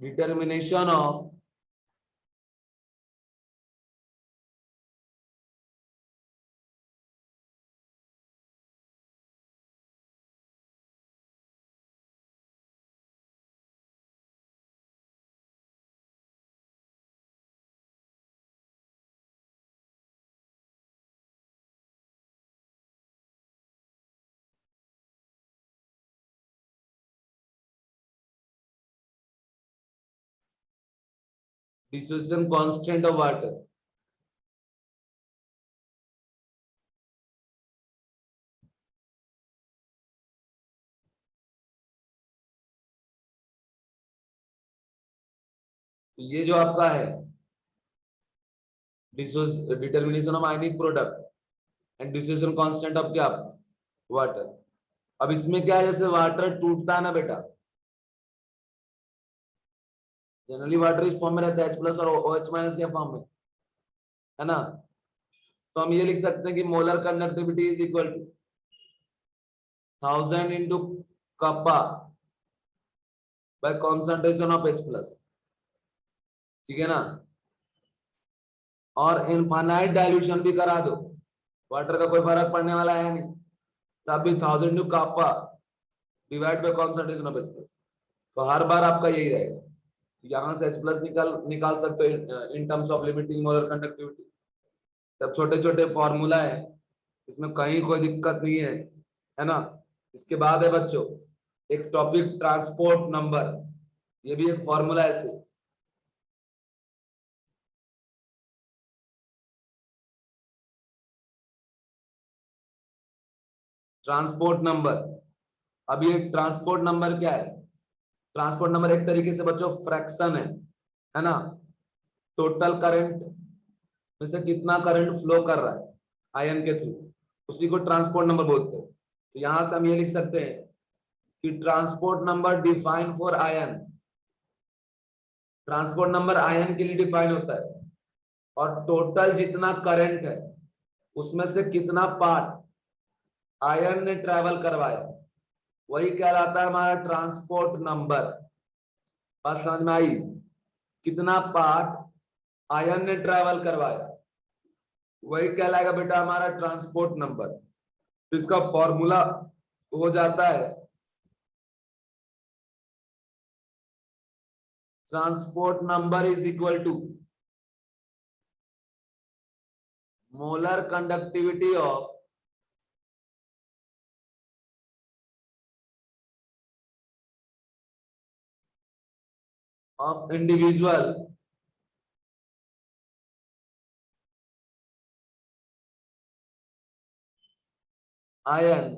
determination of dissociation constant of water, ये जो आपका है determination of ionic product and dissociation constant of क्या, वाटर। अब इसमें क्या है, जैसे वाटर टूटता है ना बेटा, जनरली वाटर इस फॉर्म में रहता है H प्लस और OH माइनस के फॉर्म में, है ना, तो हम ये लिख सकते हैं कि molar conductivity is equal to 1000 into kappa by concentration of H plus, ठीक है ना, और इनफाइनाइट डाइल्यूशन भी करा दो, वाटर का कोई फर्क पड़ने वाला है नहीं, तब भी 1000 into kappa divide by concentration of H plus, तो हर बार आपका यही रहेगा, यहां से H प्लस निकाल सकते हो in terms of limiting molar conductivity. तब छोटे छोटे फॉर्मूला है, इसमें कहीं कोई दिक्कत नहीं है ना। इसके बाद है बच्चों एक टॉपिक ट्रांसपोर्ट नंबर, ये भी एक फॉर्मूला है ऐसे, ट्रांसपोर्ट नंबर। अब ये ट्रांसपोर्ट नंबर क्या है, ट्रांसपोर्ट नंबर एक तरीके से बच्चों फ्रैक्शन है ना, टोटल करंट में से कितना करंट फ्लो कर रहा है आयन के थ्रू, उसी को ट्रांसपोर्ट नंबर बोलते हैं। तो यहां से हम ये लिख सकते हैं कि transport number define for ion, transport number ion के लिए डिफाइन होता है, और टोटल जितना करंट है उसमें से कितना पार्ट आयन ने ट्रेवल करवाया, वही कहलाता है हमारा ट्रांसपोर्ट नंबर। बात समझ में आई, कितना पार्ट आयन ने ट्रेवल करवाया वही कहलाएगा बेटा हमारा ट्रांसपोर्ट नंबर। तो इसका फॉर्मूला हो जाता है transport number is equal to molar conductivity of individual ion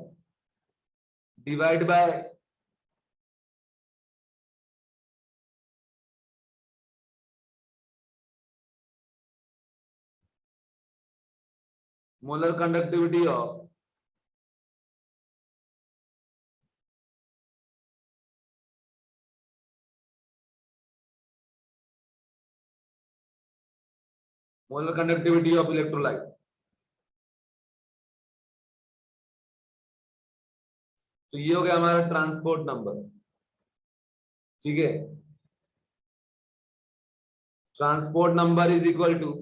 divide by molar conductivity of molar conductivity of electrolyte. तो ये हो गया हमारा ट्रांसपोर्ट नंबर, ठीक है। Transport number is equal to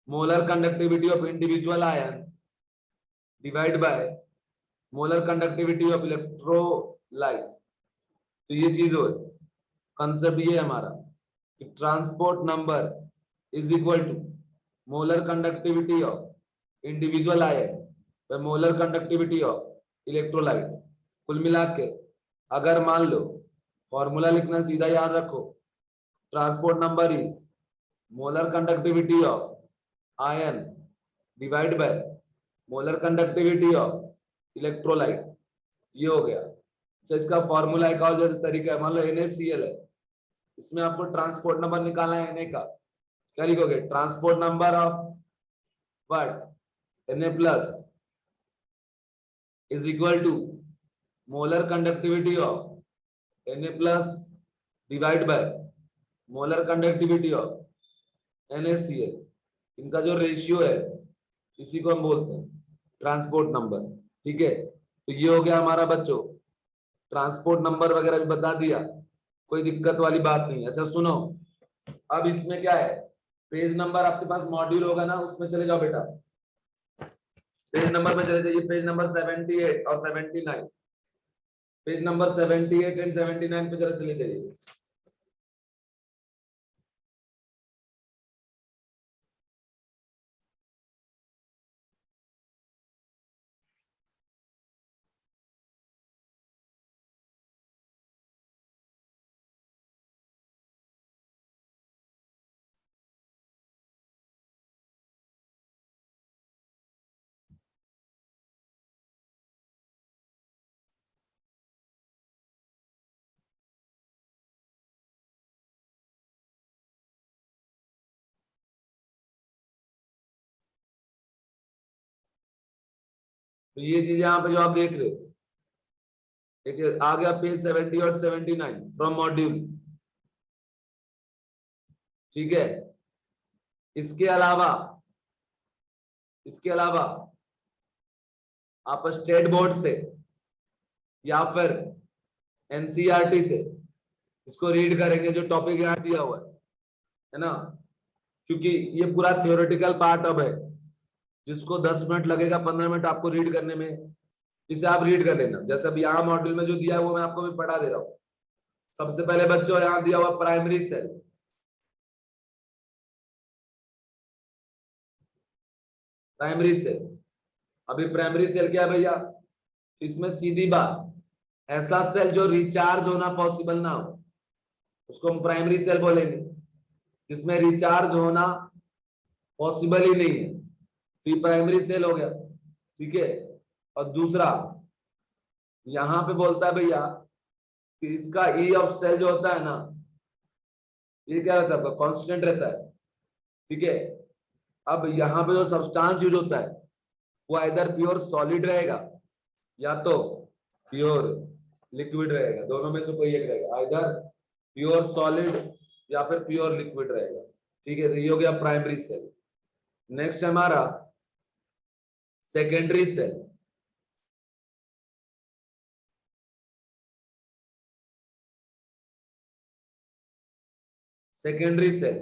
molar conductivity of individual ion divide by molar conductivity of electrolyte. तो ये चीज हो, कंसेप्ट ये है हमारा कि transport number is equal to molar conductivity of individual ion by molar conductivity of electrolyte. कुल मिला के अगर मान लो फॉर्मूला लिखना सीधा याद रखो, transport number is molar conductivity of ion divide by molar conductivity of electrolyte, ये हो गया। अच्छा, इसका फॉर्मूला एक और जैसे तरीका है, मान लो NaCl है, इसमें आपको ट्रांसपोर्ट नंबर निकालना है Na का, क्या लिखोगे? Transport number of what? Na plus is equal to molar conductivity of Na plus divide by molar conductivity of NaCl। इनका जो रेशियो है इसी को हम बोलते हैं ट्रांसपोर्ट नंबर। ठीक है, तो ये हो गया हमारा बच्चों, ट्रांसपोर्ट नंबर वगैरह भी बता दिया, कोई दिक्कत वाली बात नहीं। अच्छा सुनो, अब इसमें क्या है, पेज नंबर आपके पास मॉड्यूल होगा ना, उसमें चले जाओ बेटा, पेज नंबर में चले जाइए, पेज नंबर 78 और 79, पेज नंबर 78 एंड 79 पे जरा चले जाइए। तो ये चीज यहाँ पे जो आप देख रहे हो, एक आ गया पेज 70 और 79 फ्रॉम मॉड्यूल। ठीक है, इसके अलावा आप स्टेट बोर्ड से या फिर एनसीईआरटी से इसको रीड करेंगे, जो टॉपिक यहाँ दिया हुआ है ना, क्योंकि ये पूरा थियोरेटिकल पार्ट अब है, जिसको 10 मिनट लगेगा, 15 मिनट आपको रीड करने में, इसे आप रीड कर लेना। जैसे अब यहाँ मॉड्यूल में जो दिया है वो मैं आपको भी पढ़ा दे रहा हूँ। सबसे पहले बच्चों यहाँ दिया हुआ प्राइमरी सेल, प्राइमरी सेल। अभी प्राइमरी सेल क्या है भैया, इसमें सीधी बात, ऐसा सेल जो रिचार्ज होना पॉसिबल ना हो उसको हम प्राइमरी सेल बोलेंगे, जिसमें रिचार्ज होना पॉसिबल ही नहीं है, तो ये प्राइमरी सेल हो गया। ठीक है, और दूसरा यहां पे बोलता है भैया कि इसका ई ऑफ सेल जो होता है ना, ये क्या रहता है आपका? कांस्टेंट रहता है। ठीक है, अब यहाँ पे जो सब्सटेंस यूज होता है वो इधर प्योर सॉलिड रहेगा या तो प्योर लिक्विड रहेगा, दोनों में से कोई एक रहेगा, इधर प्योर सॉलिड या फिर प्योर लिक्विड रहेगा। ठीक है, तो ये हो गया प्राइमरी सेल। नेक्स्ट हमारा सेकेंडरी सेल। सेकेंडरी सेल,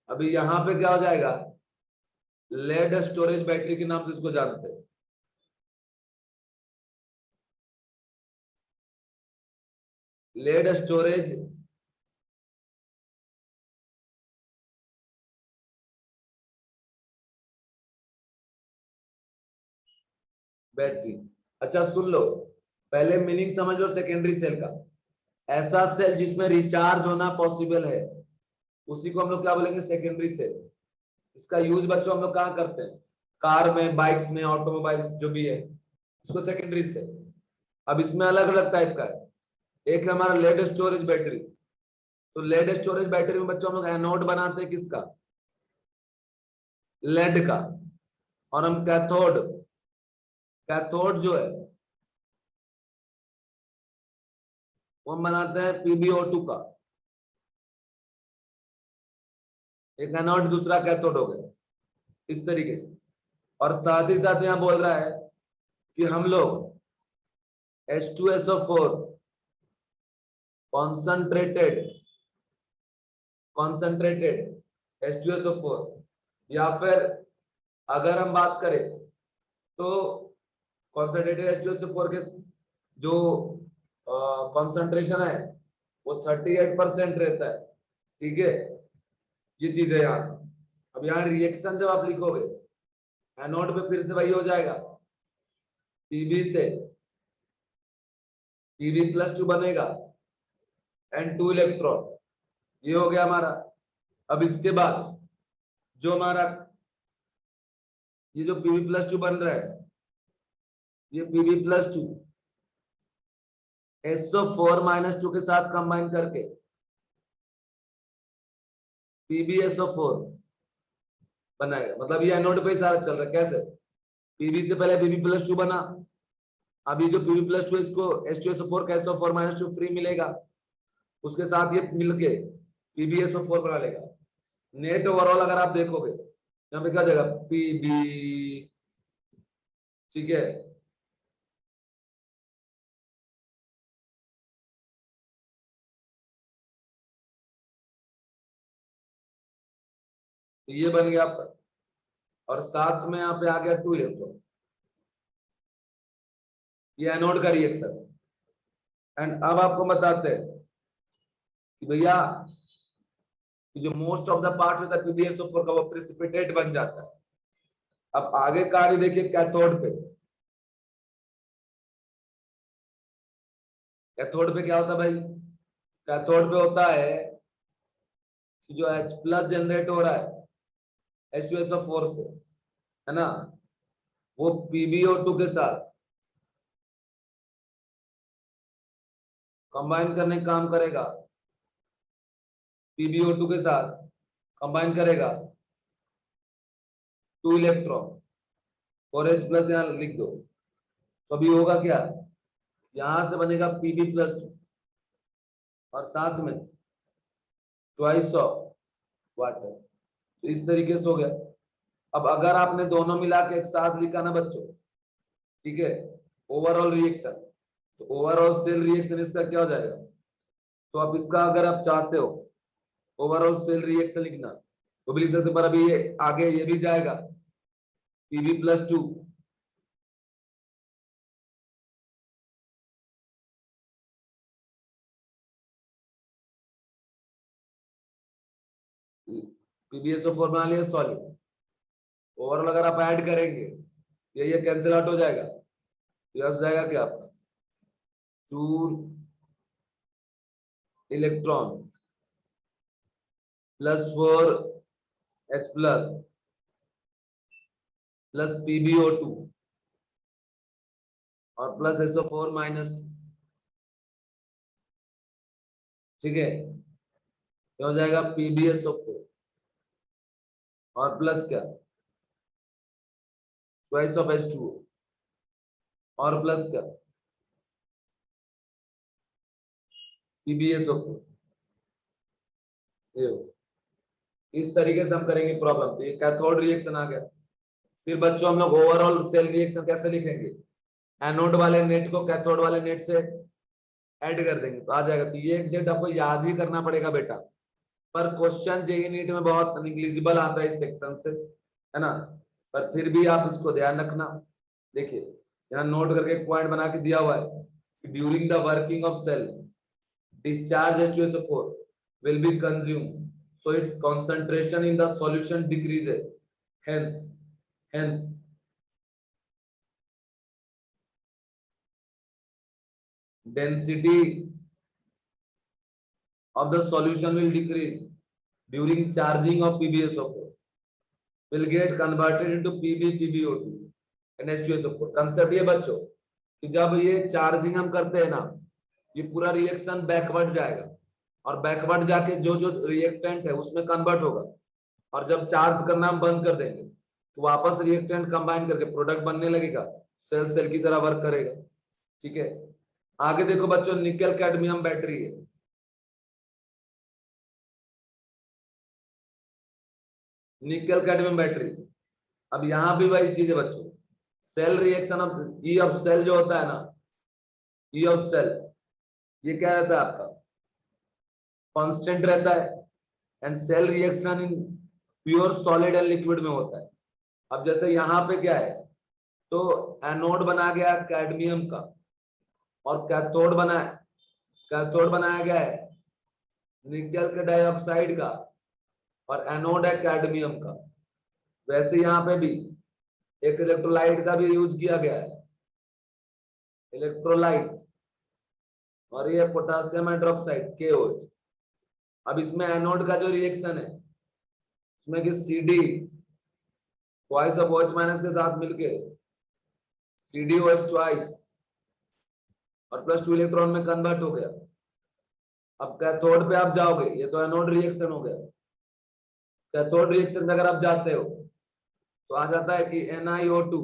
अभी यहां पे क्या हो जाएगा, लेड स्टोरेज बैटरी के नाम से इसको जानते हैं। Lead storage battery. अच्छा सुन लो, पहले मीनिंग समझ लो सेकेंडरी सेल का। ऐसा सेल जिसमें रिचार्ज होना पॉसिबल है उसी को हम लोग क्या बोलेंगे? Secondary cell. इसका यूज बच्चों हम लोग कहाँ करते हैं? कार में, बाइक्स में, ऑटोमोबाइल्स जो भी है, इसको सेकेंडरी सेल। अब इसमें अलग अलग टाइप का है, एक है हमारा लेड स्टोरेज बैटरी। तो लेड स्टोरेज बैटरी में बच्चों हम लोग एनोड बनाते हैं किसका? लेड का। और हम कैथोड, कैथोड जो है वो हम बनाते हैं PbO2 का। एक एनोड दूसरा कैथोड हो गया, इस तरीके से। और साथ ही साथ यहाँ बोल रहा है कि हम लोग H2SO4 कॉन्संट्रेटेड H2SO4, या फिर अगर हम बात करें तो कॉन्संट्रेटेड H2SO4 के जो कॉन्सेंट्रेशन है वो 38% रहता है। ठीक है, ये चीज है यहाँ। अब यहाँ रिएक्शन जब आप लिखोगे एनोड पे फिर से वही हो जाएगा, Pb से Pb+2 बनेगा एंड 2 इलेक्ट्रॉन, ये हो गया हमारा। अब इसके बाद जो हमारा ये जो Pb+2 बन रहा है, ये Pb+2 SO4 - 2 के साथ कंबाइन करके PbSO4 बनाएगा। मतलब ये एनोड पे ही सारा चल रहा है। कैसे? Pb से पहले Pb+2 बना, अभी जो Pb+2 इसको H2SO4 का SO4 - 2 फ्री मिलेगा, उसके साथ ये मिलके PbSO4 बना लेगा। नेट ओवरऑल अगर आप देखोगे यहाँ पे क्या जाएगा, Pb, ठीक है। तो ये बन गया आपका, और साथ में यहाँ पे आ गया 2 इलेक्ट्रॉन। ये एनोड का रिएक्शन। एंड अब आपको बताते हैं कि भैया जो मोस्ट ऑफ द पार्ट होता है PbSO4 का, वो प्रेसिपिटेट बन जाता है। अब आगे का आगे देखिए, कैथोड पे, कैथोड पे क्या होता है भाई? कैथोड पे होता है कि जो H+ जनरेट हो रहा है H2SO4 से, है ना, वो PbO2 के साथ कंबाइन करने का काम करेगा। PbO2 के साथ कंबाइन करेगा 2 इलेक्ट्रॉन और H+ यहाँ लिख दो। तो अभी होगा क्या, यहां से बनेगा Pb+2 और साथ में ट्वाइस ऑफ वाटर। तो इस तरीके से हो गया। अब अगर आपने दोनों मिला के एक साथ लिखा ना बच्चों, ठीक है, ओवरऑल रिएक्शन, तो ओवरऑल सेल रिएक्शन इसका क्या हो जाएगा? तो आप इसका अगर आप चाहते हो ओवरऑल सेल रिएक्शन लिखना तो भी लिख सकते, पर अभी ये आगे ये भी जाएगा Pb+2 PbSO4 बना लिया सॉलिड। ओवरऑल अगर आप ऐड करेंगे ये कैंसिल आउट हो जाएगा, यह हो जाएगा क्या आपका 2 इलेक्ट्रॉन +4 H+ प्लस PbO2 और प्लस SO4 - 2, ठीक है। क्या हो जाएगा PbSO4 और प्लस क्या, ट्वाइस ऑफ H2O और प्लस क्या PbSO4। ये इस तरीके से हम करेंगे प्रॉब्लम। तो ये कैथोड रिएक्शन आ गया। फिर बच्चों हम लोग ओवरऑल सेल रिएक्शन कैसे लिखेंगे? एनोड वाले नेट को कैथोड वाले नेट से ऐड कर देंगे तो आ जाएगा। तो ये एग्जैक्ट आपको याद ही करना पड़ेगा बेटा, पर क्वेश्चन जेईई नीट में बहुत निग्लिजिबल आता है इस सेक्शन से, है ना, पर फिर भी आप इसको ध्यान रखना। देखिए यहाँ नोट करके एक पॉइंट बना के दिया हुआ है कि during the working of cell discharge H2SO4 will be consumed, so its concentration in the solution decreases. Hence density of the solution will decrease during charging of PbSO4, will get converted into PbPbO2 and H2SO4। Concept ये बच्चों कि जब ये charging हम करते हैं ना, ये पूरा रिएक्शन बैकवर्ड जाएगा और बैकवर्ड जाके जो जो रिएक्टेंट है उसमें कन्वर्ट होगा, और जब चार्ज करना हम बंद कर देंगे तो वापस रिएक्टेंट कंबाइन करके प्रोडक्ट बनने लगेगा, सेल सेल की तरह वर्क करेगा, ठीक है। आगे देखो बच्चों, निकल कैडमियम बैटरी है, निकल कैडमियम बैटरी। अब यहाँ भी वही चीज है बच्चों, cell reaction of E of cell जो होता है ना, ई ऑफ सेल, ये क्या रहता है आपका कांस्टेंट रहता है, and cell reaction in pure solid and liquid में होता है। अब जैसे यहाँ पे क्या है, तो एनोड बना गया कैडमियम का और कैथोड बनाया गया है निकल के डाइऑक्साइड का, और एनोड है कैडमियम का। वैसे यहाँ पे भी एक इलेक्ट्रोलाइट का भी यूज किया गया है, इलेक्ट्रोलाइट, और ये पोटासियम हाइड्रोक्साइड KOH। अब इसमें एनोड का जो रिएक्शन है उसमें कि CD twice of OH minus के साथ मिलके CdOH ट्वाइस और प्लस 2 इलेक्ट्रॉन में कन्वर्ट हो गया। अब कैथोड पे आप जाओगे, ये तो एनोड रिएक्शन हो गया। कैथोड रिएक्शन में अगर आप जाते हो तो आ जाता है कि NiO2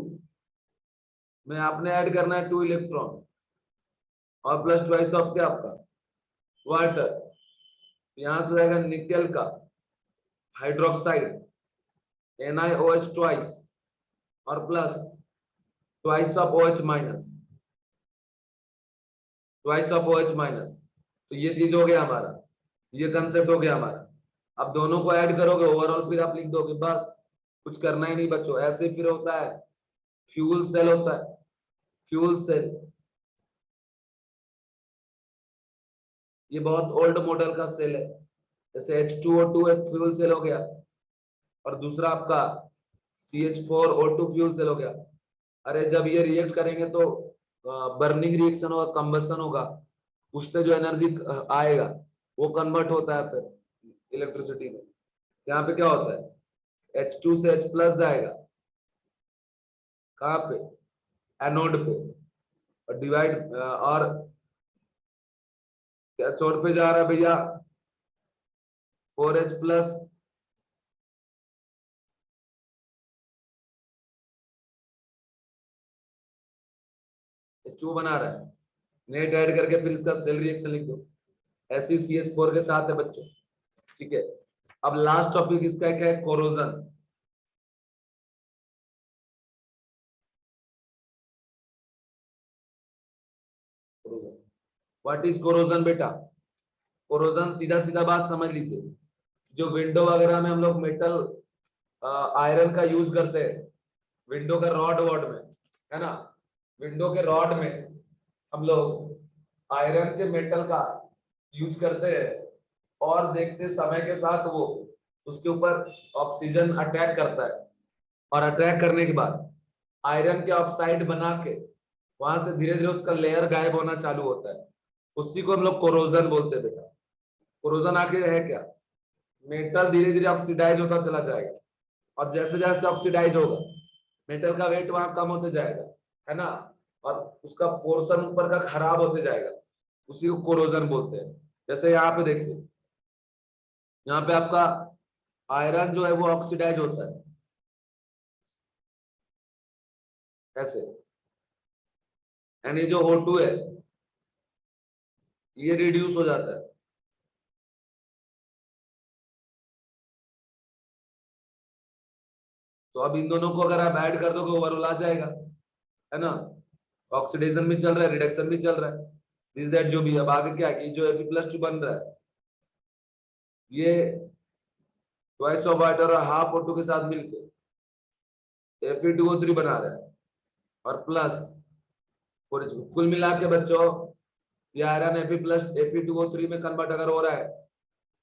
में आपने ऐड करना है 2 इलेक्ट्रॉन और प्लस ट्वाइस ऑफ क्या आपका वाटर। यहां से जाएगा निकेल का हाइड्रोक्साइड NiOH ट्वाइस और plus twice of OH minus, twice of OH minus. तो ये चीज हो गया हमारा, ये कंसेप्ट हो गया हमारा। अब दोनों को ऐड करोगे ओवरऑल, फिर आप लिख दोगे बस, कुछ करना ही नहीं बच्चों। ऐसे फिर होता है फ्यूल सेल, होता है फ्यूल सेल। ये बहुत ओल्ड मॉडल का सेल है। जैसे H2O2 एक फ्यूल सेल हो गया और दूसरा आपका CH4O2 फ्यूल सेल हो गया। अरे जब ये रिएक्ट करेंगे तो बर्निंग रिएक्शन होगा, कंबशन होगा, उससे जो एनर्जी आएगा वो कन्वर्ट होता है फिर इलेक्ट्रिसिटी में। यहाँ पे क्या होता है H2 से H प्लस जाएगा कहाँ पे, एनोड पे, और डिवाइड और कैथोड पे जा रहा है भैया 4H प्लस। H2 बना रहा है, नेट ऐड करके फिर इसका सेल रिएक्शन लिख दो। ऐसी CH4 के साथ है बच्चों, ठीक है। अब लास्ट टॉपिक इसका क्या है, कोरोजन। व्हाट इज कोरोजन बेटा? कोरोजन सीधा सीधा बात समझ लीजिए, जो विंडो वगैरह में हम लोग मेटल आयरन का यूज करते हैं, विंडो का रॉड वॉड में, है ना, विंडो के रॉड में हम लोग आयरन के मेटल का यूज करते हैं और देखते समय के साथ वो उसके ऊपर ऑक्सीजन अटैक करता है, और अटैक करने के बाद आयरन के ऑक्साइड बना के वहां से धीरे धीरे उसका लेयर गायब होना चालू होता है। उसी को हम लोग कोरोजन बोलते हैं बेटा। कोरोजन आके है क्या, मेटल धीरे धीरे ऑक्सीडाइज होता चला जाएगा, और जैसे जैसे ऑक्सीडाइज होगा मेटल का वेट वहां कम होते जाएगा, है ना, और उसका पोर्शन ऊपर का खराब होते जाएगा, उसी को कोरोजन बोलते हैं। जैसे यहाँ पे देखिए, यहाँ पे आपका आयरन जो है वो ऑक्सीडाइज होता है ऐसे, एंड ये जो O2 है ये रिड्यूस हो जाता है। तो अब इन दोनों को अगर आप ऐड कर दोगे ओवरऑल आ जाएगा, है ना, ऑक्सीडेशन भी चल रहा है, रिडक्शन भी चल रहा है, दिस दैट जो भी। अब आगे क्या है कि जो Fe+2 बन रहा है ये ट्वाइस ऑफ वाटर और हाफ O2 के साथ मिलके Fe2O3 बना रहा है, और प्लस कुल मिला के बच्चों ये आयरन Fe2O3 में कन्वर्ट अगर हो रहा है,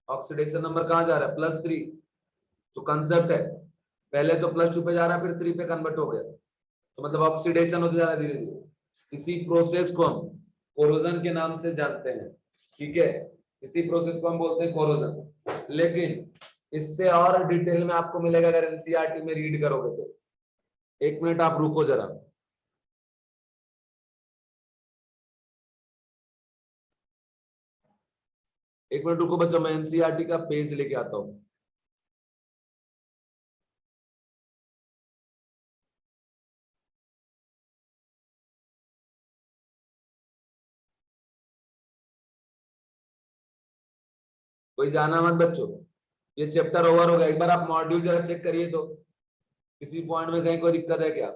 ऑक्सीडेशन नंबर कहाँ जा रहा है +3। तो कंसेप्ट है पहले तो +2 पे जा रहा है फिर 3 पे कन्वर्ट हो गया, तो मतलब ऑक्सीडेशन होते जा रहा है धीरे धीरे। इसी प्रोसेस को हम कोरोजन के नाम से जानते हैं, ठीक है। इसी प्रोसेस को हम बोलते हैं कोरोजन। लेकिन इससे और डिटेल में आपको मिलेगा अगर एनसीईआरटी में रीड करोगे तो। एक मिनट आप रुको जरा, एक मिनट रुको बच्चों, मैं एनसीईआरटी का पेज लेके आता हूँ। कोई जाना मत बच्चों, ये चैप्टर ओवर हो गया। एक बार आप मॉड्यूल जरा चेक करिए तो किसी पॉइंट में कहीं कोई दिक्कत है क्या।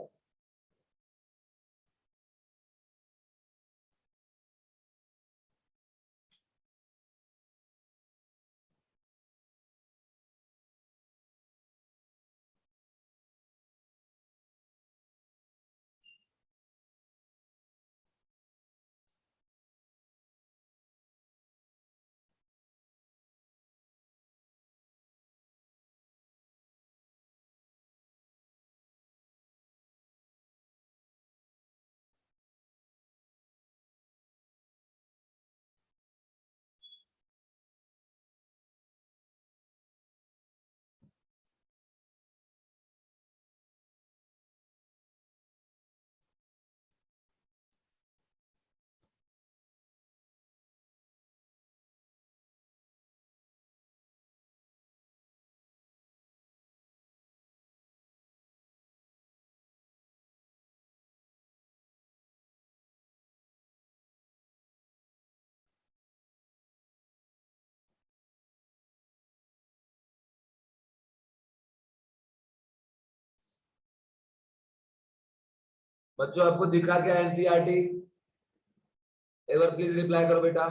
बच्चों आपको दिखा क्या एनसीईआरटी? एक बार प्लीज रिप्लाई करो बेटा,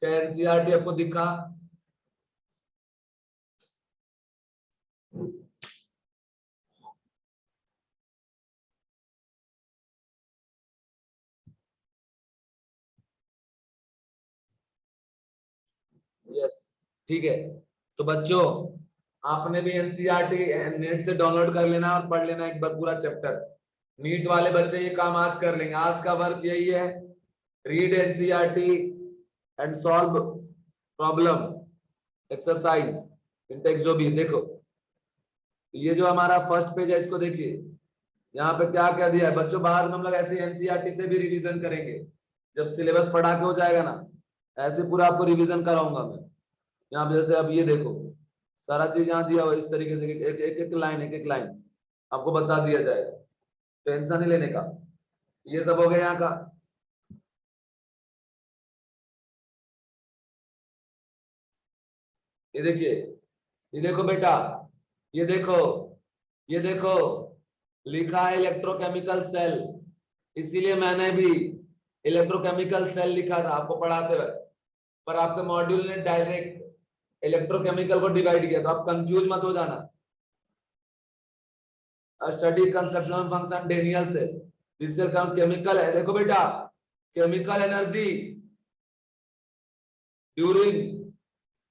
क्या एनसीईआरटी आपको दिखा? यस, ठीक है। तो बच्चों आपने भी एनसीईआरटी नेट से डाउनलोड कर लेना और पढ़ लेना एक बार पूरा चैप्टर। नीट वाले बच्चे ये काम आज कर लेंगे, आज का वर्क यही है, read NCERT and solve problem exercise Intex जो भी। देखो ये जो हमारा फर्स्ट पेज है इसको देखिए, यहाँ पे क्या क्या दिया है बच्चों। बाद में हम लोग ऐसे एनसीईआरटी से भी रिवीजन करेंगे, जब सिलेबस पढ़ा के हो जाएगा ना, ऐसे पूरा आपको रिवीजन कराऊंगा मैं। यहाँ पे जैसे अब ये देखो सारा चीज यहाँ दिया हुआ इस तरीके से, एक एक लाइन आपको बता दिया जाएगा, टेंशन नहीं लेने का। ये सब हो गया यहाँ का। ये देखिए, ये देखो बेटा, ये देखो, ये देखो लिखा है इलेक्ट्रोकेमिकल सेल, इसीलिए मैंने भी इलेक्ट्रोकेमिकल सेल लिखा था आपको पढ़ाते हुए, पर आपके मॉड्यूल ने डायरेक्ट इलेक्ट्रोकेमिकल को डिवाइड किया, तो आप कंफ्यूज मत हो जाना। स्टडी कंस्ट्रक्शन फंक्शन डेनियल से, जिससे केमिकल है। देखो बेटा, chemical energy during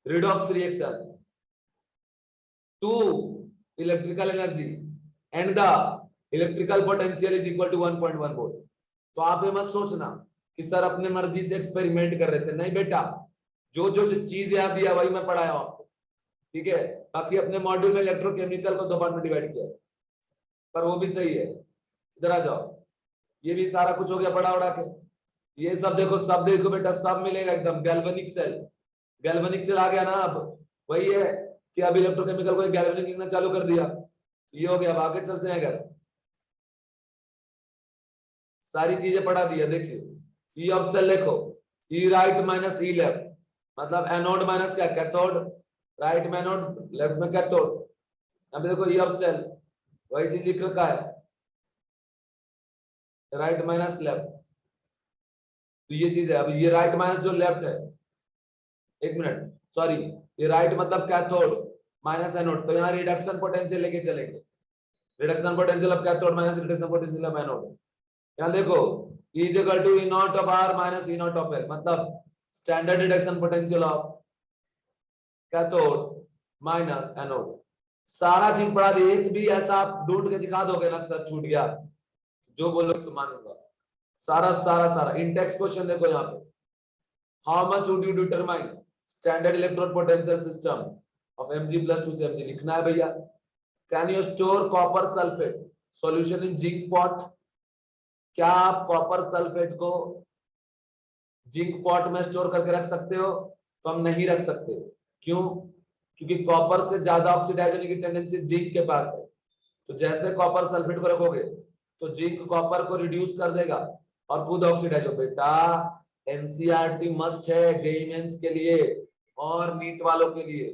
redox reaction to electrical energy and the electrical potential is equal to 1.1 volt। तो आप ये मत सोचना कि सर अपने मर्जी से एक्सपेरिमेंट कर रहे थे, नहीं बेटा, जो जो जो चीज याद दिया वही मैं पढ़ाया हूं आपको, ठीक है। बाकी अपने मॉड्यूल में इलेक्ट्रोकेमिकल को 2 पार्ट में डिवाइड किया, पर वो भी सही है। इधर आ जाओ, ये भी सारा कुछ हो गया पढ़ा उड़ा के। ये सब देखो बेटा, सब मिलेगा एकदम। गैल्वेनिक सेल, गैल्वेनिक सेल आ गया ना। अब वही है कि अब इलेक्ट्रोकेमिकल को गैल्वेनिक लिखना चालू कर दिया, ये हो गया। अब आगे चलते हैं, अगर सारी चीजें पढ़ा दिया। देखिए ई ऑफ सेल देखो, ई राइट माइनस ई लेफ्ट, मतलब एनोड माइनस क्या, कैथोड, राइट में एनोड लेफ्ट में कैथोड। अब देखो ई ऑफ सेल वही चीज लिख रखा है, राइट माइनस लेफ्ट, तो ये चीज है। अब ये राइट माइनस जो लेफ्ट है, एक मिनट सॉरी, ये राइट मतलब कैथोड माइनस एनोड, तो यहाँ रिडक्शन पोटेंशियल लेके चलेंगे। Reduction potential of cathode minus reduction potential of anode. यहाँ देखो E is equal to E naught of R minus E naught of L, मतलब standard reduction potential of cathode minus anode. सारा चीज पढ़ा दी, एक भी ऐसा आप ढूंढ के दिखा दोगे ना सर छूट गया, जो बोलोगे तो मानूंगा। सारा सारा सारा इंटेक्स क्वेश्चन देखो यहाँ पे, how much would you determine standard electrode potential system of Mg plus 2 से Mg लिखना है भैया। Can you store copper sulphate solution in zinc pot? क्या आप कॉपर सल्फेट को जिंक पॉट में स्टोर करके रख सकते हो? तो हम नहीं रख सकते। क्यों? क्योंकि कॉपर से ज्यादा ऑक्सीडाइज होने की टेंडेंसी जिंक के पास है। तो जैसे कॉपर सल्फेट को रखोगे तो जिंक कॉपर को रिड्यूस कर देगा और खुद ऑक्सीडाइज हो। बेटा एनसीईआरटी मस्ट है जेईई मेंस के लिए और नीट वालों के लिए,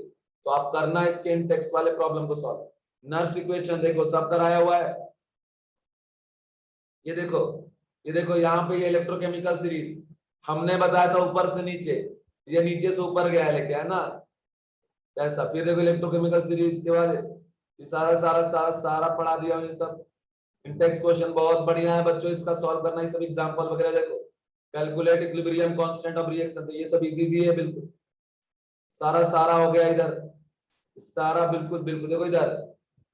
तो आप करना इसके इन टेक्स्ट वाले प्रॉब्लम को सॉल्व। नर्स इक्वेशन देखो सब कराया हुआ है। ये देखो यहाँ पे ये इलेक्ट्रोकेमिकल सीरीज हमने बताया था ऊपर से नीचे, ये नीचे से ऊपर गया है लेके, है ना ऐसा। फिर देखो इलेक्ट्रोकेमिकल सीरीज के बाद ये सारा सारा सारा सारा पढ़ा दिया हूँ। ये सब इंटेक्स क्वेश्चन बहुत बढ़िया है बच्चों, इसका सॉल्व करना। ये सब एग्जांपल वगैरह देखो, calculate equilibrium constant of reaction, तो ये सब इजी है बिल्कुल। सारा सारा हो गया इधर, सारा बिल्कुल बिल्कुल। देखो इधर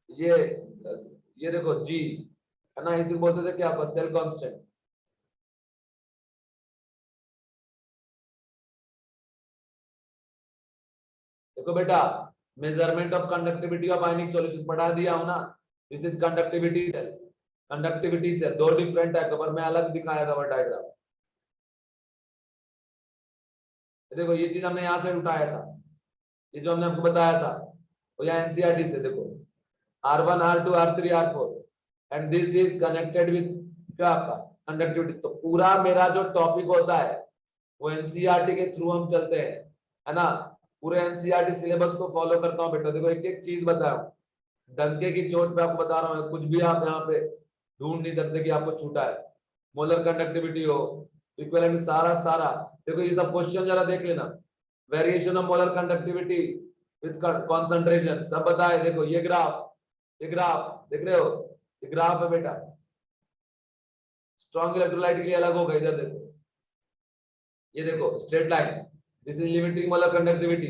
ये देखो जी, है ना, इसी बोलते थे क्या, सेल कांस्टेंट। देखो बेटा measurement of conductivity of ionic solution पढ़ा दिया हूं ना। This is conductivity cell, conductivity cell दो डिफरेंट टाइप का, पर मैं अलग दिखाया था वो डायग्राम। देखो ये चीज हमने यहां से उठाया था, ये जो हमने आपको बताया था वो यहाँ एनसीईआरटी से। देखो R1 R2 R3 R4 and this is connected with क्या आपका कंडक्टिविटी। तो पूरा मेरा जो टॉपिक होता है वो एनसीईआरटी के थ्रू हम चलते हैं, है ना। पूरे एनसीईआरटी सिलेबस को फॉलो करता हूँ बेटा। देखो एक एक चीज बताया, डंके की चोट पे आपको बता रहा हूँ, कुछ भी आप यहाँ पे ढूंढ नहीं सकते कि आपको छूटा है। मोलर कंडक्टिविटी हो, इक्विवेलेंट, सारा सारा देखो, ये सब क्वेश्चन जरा देख लेना। Variation of molar conductivity with concentration सब बताए। देखो ये ग्राफ देख रहे हो, ये ग्राफ है बेटा। स्ट्रॉन्ग इलेक्ट्रोलाइट के लिए अलग होगा, इधर देखो, ये देखो straight line, this is limiting molar conductivity.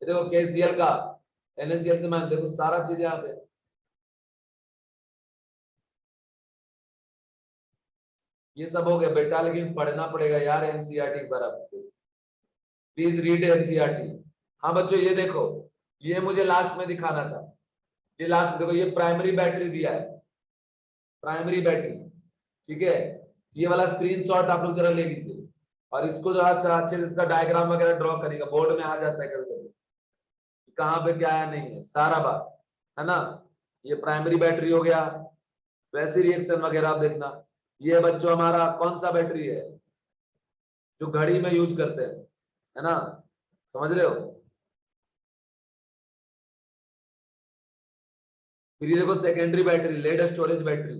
ये देखो KCl का NaCl से मान, देखो सारा चीज यहाँ पे। ये सब हो गया बेटा, लेकिन पढ़ना पड़ेगा यार एनसीईआरटी एक बार आपको। Please read NCERT. हाँ बच्चों ये देखो, ये मुझे लास्ट में दिखाना था। ये लास्ट में देखो, ये प्राइमरी बैटरी दिया है, प्राइमरी बैटरी, ठीक है। ये वाला स्क्रीनशॉट आप लोग जरा ले लीजिए, और इसको जरा अच्छे से इसका डायग्राम वगैरह ड्रॉ करेगा, बोर्ड में आ जाता है कभी कभी कहाँ पे क्या है नहीं है, सारा बात है ना। ये प्राइमरी बैटरी हो गया, वैसी रिएक्शन वगैरह आप देखना। ये बच्चों हमारा कौन सा बैटरी है, जो घड़ी में यूज करते हैं, है ना, समझ रहे हो। फिर ये देखो secondary battery, lead storage battery,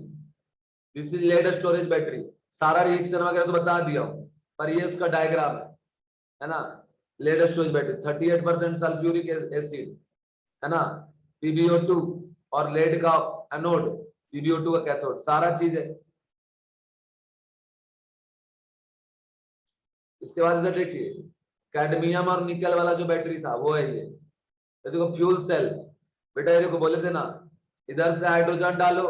this is lead storage battery. सारा रिएक्शन वगैरह तो बता दिया हूं, पर ये उसका डायग्राम है ना। Lead storage battery 38% sulphuric acid, है ना, PbO2, और लेड का एनोड, PbO2 का कैथोड, सारा चीज है। इसके बाद इधर देखिए, कैडमियम और निकल वाला जो बैटरी था वो है ये देखो फ्यूल सेल। बेटा ये देखो बोले थे ना, इधर से हाइड्रोजन डालो,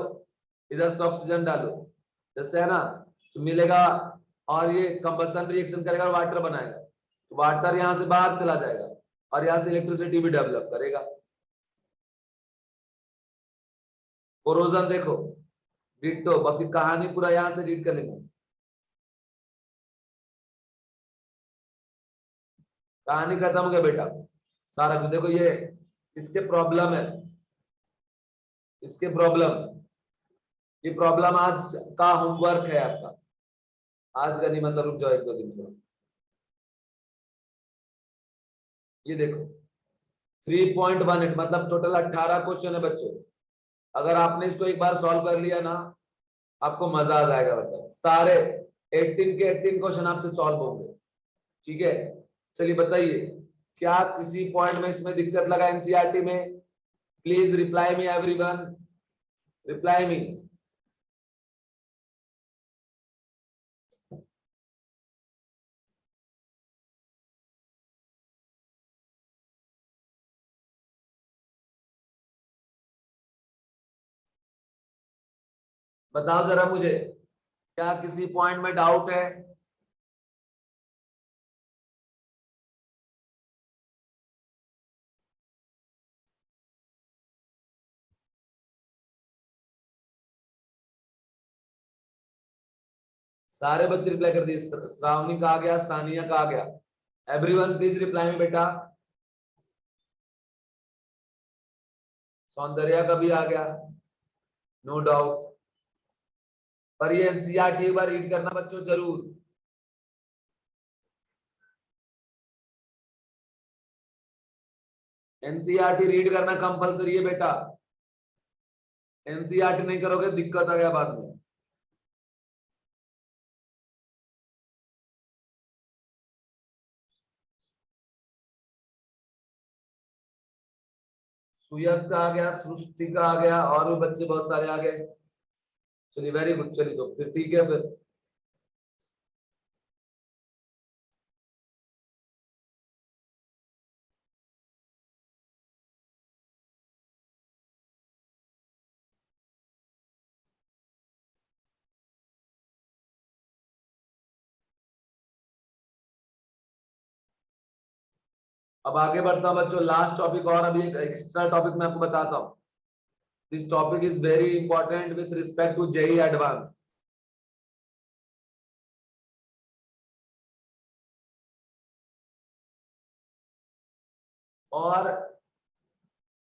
इधर से ऑक्सीजन डालो, जैसे है ना, तो मिलेगा, और ये कंबसन रिएक्शन करेगा और वाटर बनाएगा, तो वाटर यहाँ से बाहर चला जाएगा और यहाँ से इलेक्ट्रिसिटी भी डेवलप करेगा। कोरोजन देखो, डिट्टो, बाकी कहानी पूरा यहाँ से रीड कर लेना। कहानी खत्म हो गया बेटा, सारा कुछ देखो। ये इसके प्रॉब्लम है, इसके प्रॉब्लम, ये प्रॉब्लम आज का होमवर्क है आपका। आज का नहीं, मतलब रुक जाओ एक दो दिन थोड़ा। ये देखो 3.18, मतलब टोटल 18 क्वेश्चन है बच्चों। अगर आपने इसको एक बार सॉल्व कर लिया ना, आपको मजा आ जाएगा, मतलब सारे 18 के 18 क्वेश्चन आपसे सॉल्व होंगे, ठीक है। चलिए बताइए, क्या किसी पॉइंट में इसमें दिक्कत लगा एनसीईआरटी में? Please reply me everyone, reply me. बताओ जरा मुझे, क्या किसी पॉइंट में डाउट है? सारे बच्चे रिप्लाई कर दिए, श्रावणी का आ गया, सानिया का आ गया, एवरीवन प्लीज रिप्लाई में बेटा। सौंदर्या का भी आ गया, नो डाउट। पर ये एनसीईआरटी एक बार रीड करना बच्चों जरूर। एनसीईआरटी रीड करना कंपलसरी है बेटा, एनसीईआरटी नहीं करोगे दिक्कत आ गया बाद में। सुयश का आ गया, सृष्टि का आ गया, और भी बच्चे बहुत सारे आ गए। चलिए वेरी गुड, चलिए तो फिर ठीक है फिर। अब आगे बढ़ता हूं बच्चों, लास्ट टॉपिक, और अभी एक एक्स्ट्रा टॉपिक मैं आपको बताता हूं। This topic is very important with respect to JEE advance. और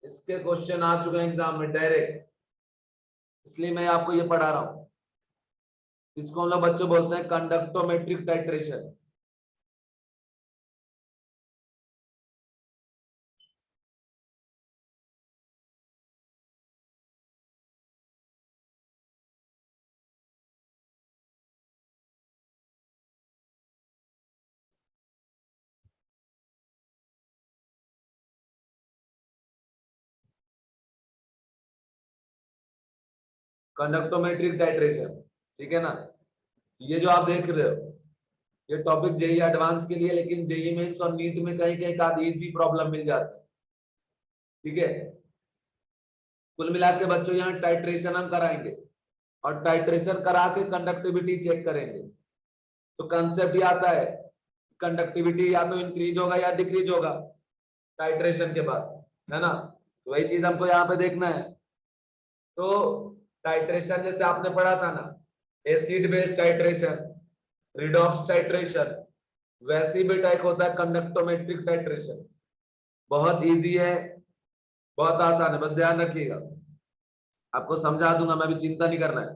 इसके क्वेश्चन आ चुके हैं एग्जाम में डायरेक्ट, इसलिए मैं आपको ये पढ़ा रहा हूं। इसको हम लोग बच्चों बोलते हैं कंडक्टोमेट्रिक टाइट्रेशन। कंडक्टोमेट्रिक टाइट्रेशन, ठीक है ना। ये जो आप देख रहे हो ये टॉपिक जेई एडवांस के लिए, लेकिन जेई मेंस और नीट में कहीं कहीं का इजी प्रॉब्लम मिल जाता है, ठीक है। कुल मिला के बच्चों यहाँ टाइट्रेशन हम कराएंगे और टाइट्रेशन करा के कंडक्टिविटी चेक करेंगे। तो कंसेप्ट ये आता है कंडक्टिविटी या तो इंक्रीज होगा या डिक्रीज होगा टाइट्रेशन के बाद, है ना। तो वही चीज हमको यहाँ पे देखना है। तो टाइट्रेशन जैसे आपने पढ़ा था ना, acid based titration, redox titration, वैसी भी टाइप होता है कंडक्टोमेट्रिक टाइट्रेशन। बहुत इजी है, बहुत आसान है, बस ध्यान रखिएगा। आपको समझा दूंगा मैं, भी चिंता नहीं करना है।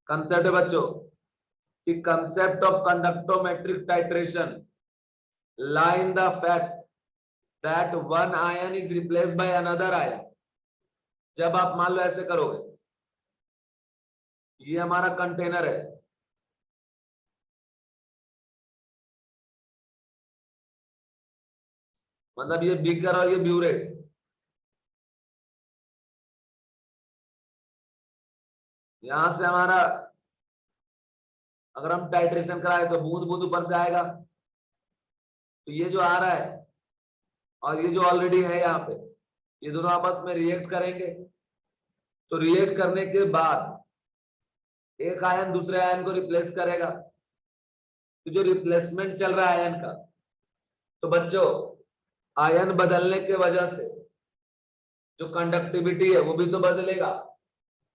कंसेप्ट है बच्चों कि concept of conductometric titration lie in the fact that one ion is replaced by another ion। जब आप मान लो ऐसे करोगे, ये हमारा कंटेनर है, मतलब ये बीकर और ये ब्यूरेट, यहां से हमारा अगर हम टाइट्रेशन कराए तो बूंद बूंद ऊपर से आएगा। तो ये जो आ रहा है और ये जो ऑलरेडी है यहाँ पे, ये दोनों आपस में रिएक्ट करेंगे। तो रिएक्ट करने के बाद एक आयन दूसरे आयन को रिप्लेस करेगा। तो जो रिप्लेसमेंट चल रहा है आयन का, तो बच्चों आयन बदलने के वजह से जो कंडक्टिविटी है वो भी तो बदलेगा,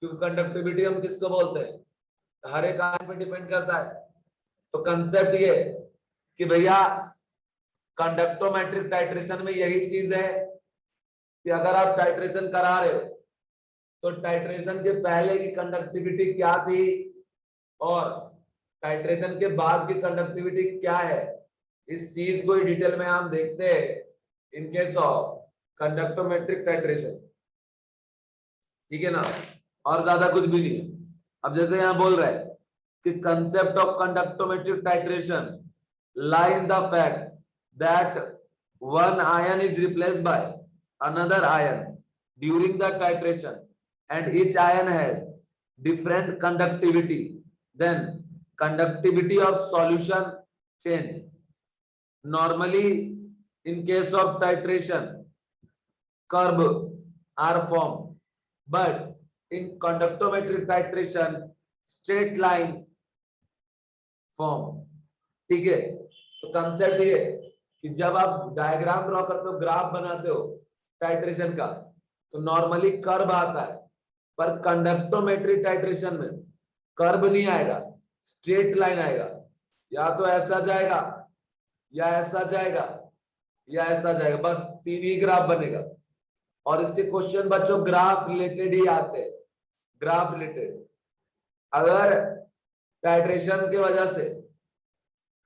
क्योंकि कंडक्टिविटी हम किसको बोलते हैं, हर एक आयन पे डिपेंड करता है। तो कंसेप्ट ये कि भैया कंडक्टोमेट्रिक टाइट्रेशन में यही चीज है कि अगर आप टाइट्रेशन करा रहे हो तो टाइट्रेशन के पहले की कंडक्टिविटी क्या थी और टाइट्रेशन के बाद की कंडक्टिविटी क्या है, इस चीज को डिटेल में हम देखते हैं in case of conductometric titration, ठीक है ना। और ज्यादा कुछ भी नहीं है। अब जैसे यहां बोल रहा है कि concept of conductometric titration lie in the fact that one ion is replaced by another ion during the titration and each ion has different conductivity, then conductivity of solution change. Normally in case of titration curve are formed, but in conductometric titration straight line form, ठीक है। तो concept ये कि जब आप diagram draw करते हो, graph बनाते हो टाइट्रेशन का, तो नॉर्मली कर्व आता है, पर कंडक्टोमेट्रिक टाइट्रेशन में कर्व नहीं आएगा, स्ट्रेट लाइन आएगा। या तो ऐसा जाएगा या ऐसा जाएगा या ऐसा जाएगा, बस तीन ही ग्राफ बनेगा। और इसके क्वेश्चन बच्चों ग्राफ रिलेटेड ही आते हैं, ग्राफ रिलेटेड। अगर टाइट्रेशन की वजह से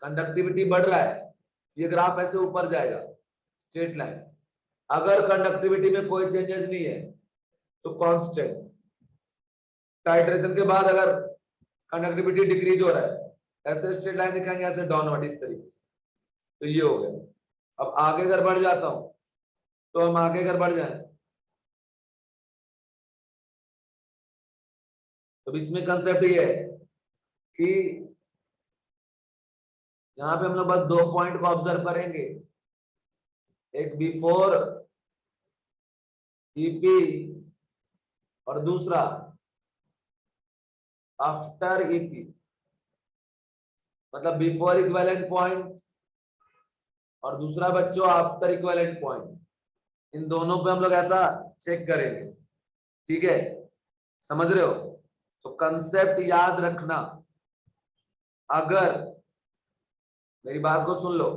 कंडक्टिविटी बढ़ रहा है, ये ग्राफ ऐसे ऊपर जाएगा, स्ट्रेट लाइन। अगर कंडक्टिविटी में कोई चेंजेस नहीं है तो कांस्टेंट। टाइट्रेशन के बाद अगर कंडक्टिविटी डिक्रीज हो रहा है, ऐसे स्ट्रेट लाइन दिखाएंगे, ऐसे डाउनवर्ड इस तरीके से। तो ये हो गया। अब आगे अगर बढ़ जाता हूं तो हम आगे अगर बढ़ जाए तो इसमें कंसेप्ट ये है कि यहाँ पे हम लोग बस दो पॉइंट को ऑब्जर्व करेंगे, एक बिफोर ईपी और दूसरा आफ्टर ईपी, मतलब बिफोर इक्विवेलेंट पॉइंट और दूसरा बच्चों आफ्टर इक्विवेलेंट पॉइंट। इन दोनों पे हम लोग ऐसा चेक करेंगे, ठीक है, समझ रहे हो। तो कंसेप्ट याद रखना, अगर मेरी बात को सुन लो,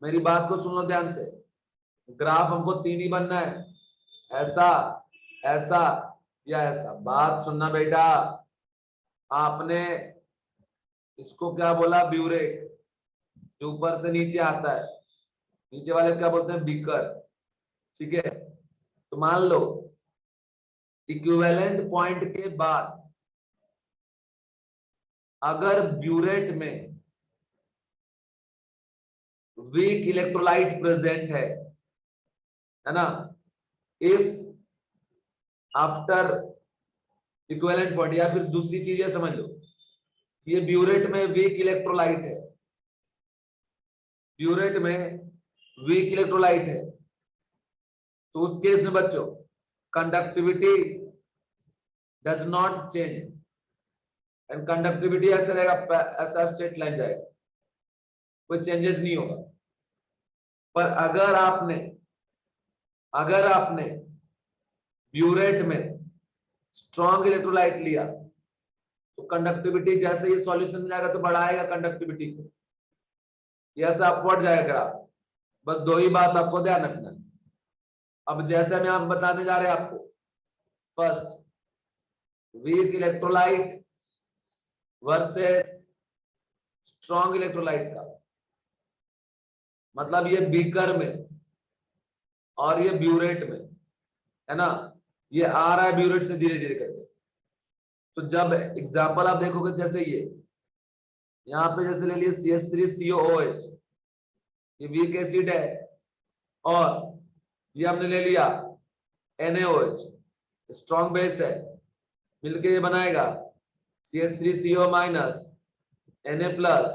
मेरी बात को सुन लो ध्यान से। ग्राफ हमको तीन ही बनना है, ऐसा, ऐसा या ऐसा। बात सुनना बेटा, आपने इसको क्या बोला, ब्यूरेट, जो ऊपर से नीचे आता है, नीचे वाले क्या बोलते हैं, बीकर, ठीक है। तो मान लो इक्विवेलेंट पॉइंट के बाद अगर ब्यूरेट में वीक इलेक्ट्रोलाइट प्रेजेंट है ना, इफ आफ्टर इक्विवेलेंट पॉइंट। या फिर दूसरी चीज ये समझ लो कि ये ब्यूरेट में वीक इलेक्ट्रोलाइट है, ब्यूरेट में वीक इलेक्ट्रोलाइट है, तो उस केस में बच्चों conductivity does not change and conductivity ऐसे रहेगा, ऐसा स्ट्रेट लाइन जाएगा, कोई चेंजेस नहीं होगा। पर अगर आपने ब्यूरेट में स्ट्रॉन्ग इलेक्ट्रोलाइट लिया तो कंडक्टिविटी जैसे ही सॉल्यूशन में जाएगा तो बढ़ाएगा कंडक्टिविटी को, ऐसा अपवर्ड जाएगा। बस दो ही बात आपको ध्यान रखना है। अब जैसे मैं आप बताने जा रहे हैं आपको, first week electrolyte versus strong electrolyte का मतलब ये बीकर में और ये ब्यूरेट में है ना, ये आ रहा है ब्यूरेट से धीरे धीरे करके। तो जब एग्जांपल आप देखोगे जैसे ये यहाँ पे जैसे ले लिए CH3COOH, ये वीक एसिड है, और ये हमने ले लिया NaOH, स्ट्रॉन्ग बेस है, मिलके ये बनाएगा CH3CO माइनस Na+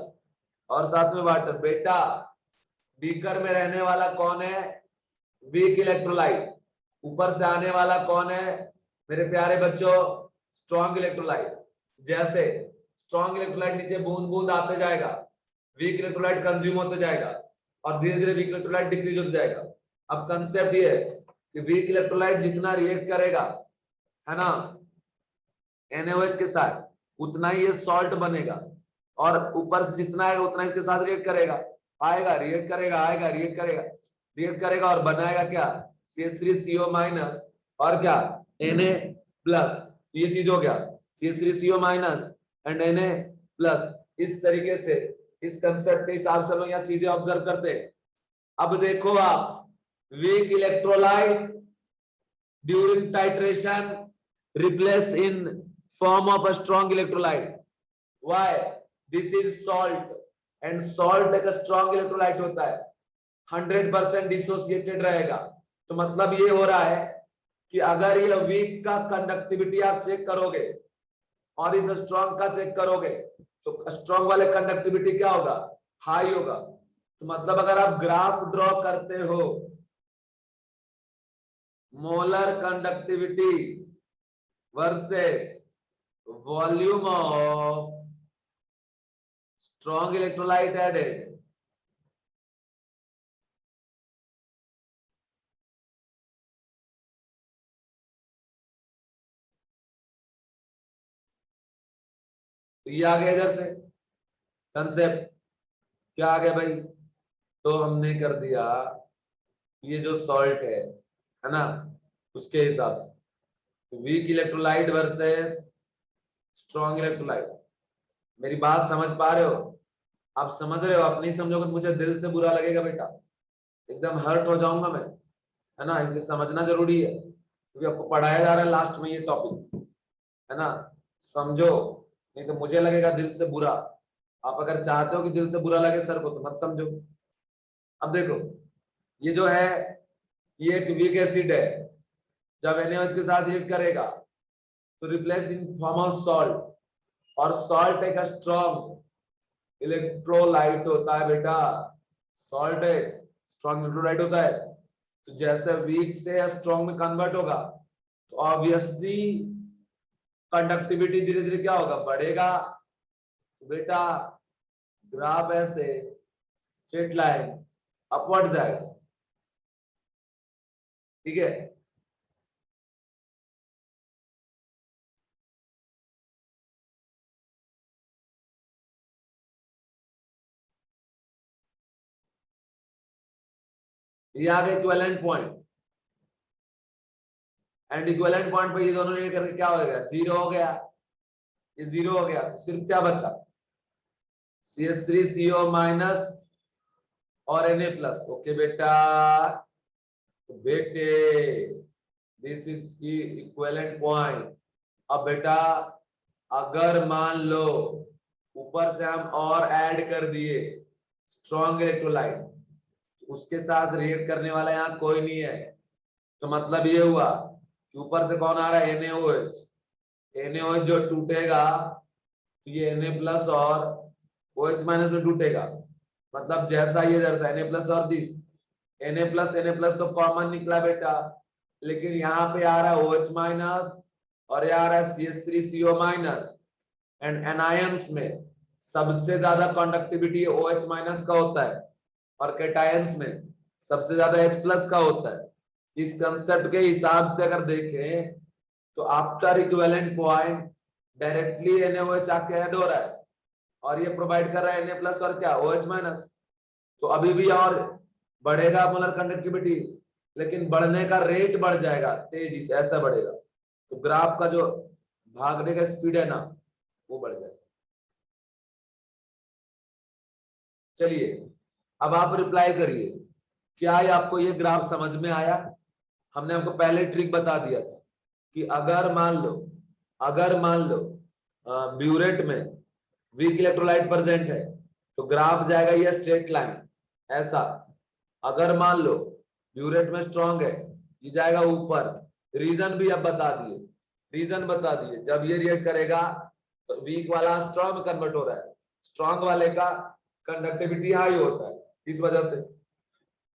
और साथ में वाटर। बेटा बीकर में रहने वाला कौन है? Weak electrolyte. ऊपर से आने वाला कौन है मेरे प्यारे बच्चों? Strong electrolyte. जैसे स्ट्रॉन्ग इलेक्ट्रोलाइट नीचे बूंद बूंद आते जाएगा, वीक इलेक्ट्रोलाइट कंज्यूम होते जाएगा और धीरे धीरे वीक इलेक्ट्रोलाइट डिक्रीज होता जाएगा। अब कंसेप्ट ये है कि वीक इलेक्ट्रोलाइट जितना रिएक्ट करेगा है ना NaOH के साथ, उतना ही ये सॉल्ट बनेगा, और ऊपर से जितना आएगा उतना इसके साथ रिएक्ट करेगा, आएगा रिएक्ट करेगा, आएगा रिएक्ट करेगा, रिएक्ट करेगा और बनाएगा क्या? CH3CO माइनस और क्या? Na+। ये चीज हो गया CH3CO माइनस एंड Na+। इस तरीके से इस कंसेप्ट के हिसाब से लोग यहाँ चीजें ऑब्जर्व करते हैं। अब देखो आप, weak electrolyte during titration replace in form of a strong electrolyte. Why? This is salt and salt एक strong electrolyte होता है, 100% डिसोसिएटेड रहेगा। तो मतलब ये हो रहा है कि अगर ये वीक का कंडक्टिविटी आप चेक करोगे और इस स्ट्रॉन्ग का चेक करोगे तो स्ट्रॉन्ग वाले कंडक्टिविटी क्या होगा? हाई होगा। तो मतलब अगर आप ग्राफ ड्रॉ करते हो molar conductivity versus volume of strong electrolyte added, तो ये आ गया इधर से कंसेप्ट। क्या आ गया भाई? तो हमने कर दिया ये जो सॉल्ट है ना, उसके हिसाब से week electrolyte versus strong electrolyte. मेरी बात समझ पा रहे हो? आप समझ रहे हो? आप नहीं समझोगे तो मुझे दिल से बुरा लगेगा बेटा, एकदम हर्ट हो जाऊंगा मैं, है ना। इसलिए समझना जरूरी है क्योंकि आपको पढ़ाया जा रहा है लास्ट में ये टॉपिक, है ना। समझो, नहीं तो मुझे लगेगा दिल से बुरा। आप अगर चाहते हो कि दिल से बुरा लगे सर को तो मत समझो। अब देखो ये जो है ये एक वीक एसिड है, जब NaOH के साथ रिएक्ट करेगा तो replace in form of salt, और सॉल्ट एक स्ट्रॉन्ग इलेक्ट्रोलाइट होता है बेटा। सॉल्ट एक स्ट्रॉन्ग इलेक्ट्रोलाइट होता है। तो जैसे वीक से स्ट्रॉन्ग में कन्वर्ट होगा तो ऑब्वियसली कंडक्टिविटी धीरे धीरे क्या होगा? बढ़ेगा। तो बेटा ग्राफ ऐसे स्ट्रेट लाइन अपवर्ड जाएगा, ठीक है। ये आ गया equivalent point, and equivalent point पे ये दोनों रिलेट करके क्या हो गया? जीरो हो गया। ये जीरो हो गया, सिर्फ क्या बचा? CH3CO माइनस और Na+। ओके बेटा, बेटे दिस इज इक्विवेलेंट पॉइंट। अब बेटा अगर मान लो ऊपर से हम और ऐड कर दिए स्ट्रॉन्ग इलेक्ट्रोलाइट, उसके साथ रिएक्ट करने वाला यहाँ कोई नहीं है, तो मतलब ये हुआ कि ऊपर से कौन आ रहा है? NaOH, NaOH जो टूटेगा तो ये Na प्लस और OH माइनस में टूटेगा, मतलब जैसा ये इधर था Na प्लस और दिस Na प्लस तो कॉमन निकला बेटा, लेकिन यहाँ पे आ रहा है OH माइनस और ये आ रहा है CH3CO माइनस। एंड एनायंस में सबसे ज्यादा कंडक्टिविटी OH माइनस का होता है और कैटायंस में सबसे ज्यादा H प्लस का होता है। इस कंसेप्ट के हिसाब से अगर देखें तो after equivalent point directly NaOH आके ऐड हो रहा है और ये प्रोवाइड कर रहा है Na प्लस और क्या OH माइनस। तो अभी भी और बढ़ेगा मोलर कंडक्टिविटी, लेकिन बढ़ने का रेट बढ़ जाएगा, तेजी से ऐसा बढ़ेगा, तो ग्राफ का जो भागने का स्पीड है ना वो बढ़ जाएगा। चलिए अब आप रिप्लाई करिए, क्या ये आपको ये ग्राफ समझ में आया? हमने आपको पहले ट्रिक बता दिया था कि अगर मान लो ब्यूरेट में वीक इलेक्ट्रोलाइट प्रेजेंट है तो ग्राफ जाएगा ये स्ट्रेट लाइन ऐसा। अगर मान लो ब्यूरेट में स्ट्रॉन्ग है ये जाएगा ऊपर। रीजन भी अब बता दिए, जब ये रिएक्ट करेगा तो वीक वाला स्ट्रॉन्ग में कन्वर्ट हो रहा है, स्ट्रॉन्ग वाले का कंडक्टिविटी हाई होता है इस वजह से।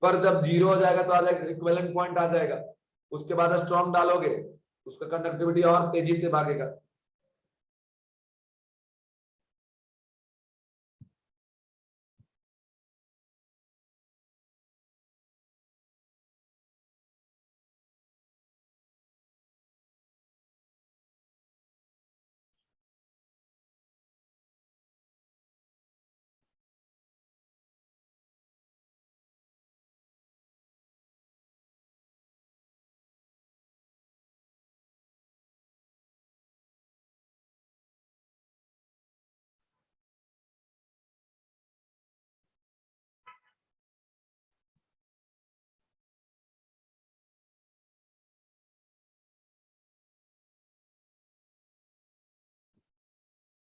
पर जब जीरो हो जाएगा तो आ जाएगा इक्विवेलेंट पॉइंट आ जाएगा, उसके बाद स्ट्रॉन्ग डालोगे उसका कंडक्टिविटी और तेजी से भागेगा।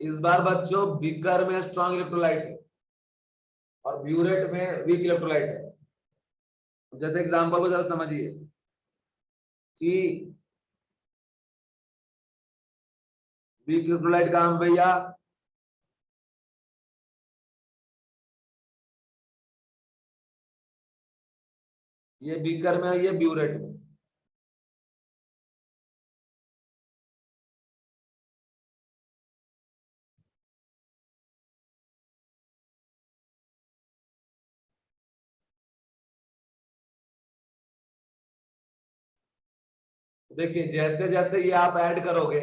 इस बार बच्चों बीकर में स्ट्रॉन्ग इलेक्ट्रोलाइट है और ब्यूरेट में वीक इलेक्ट्रोलाइट है। जैसे एग्जांपल को जरा समझिए कि वीक इलेक्ट्रोलाइट का हम भैया ये बीकर में है, ये ब्यूरेट में। देखिए जैसे जैसे ये आप ऐड करोगे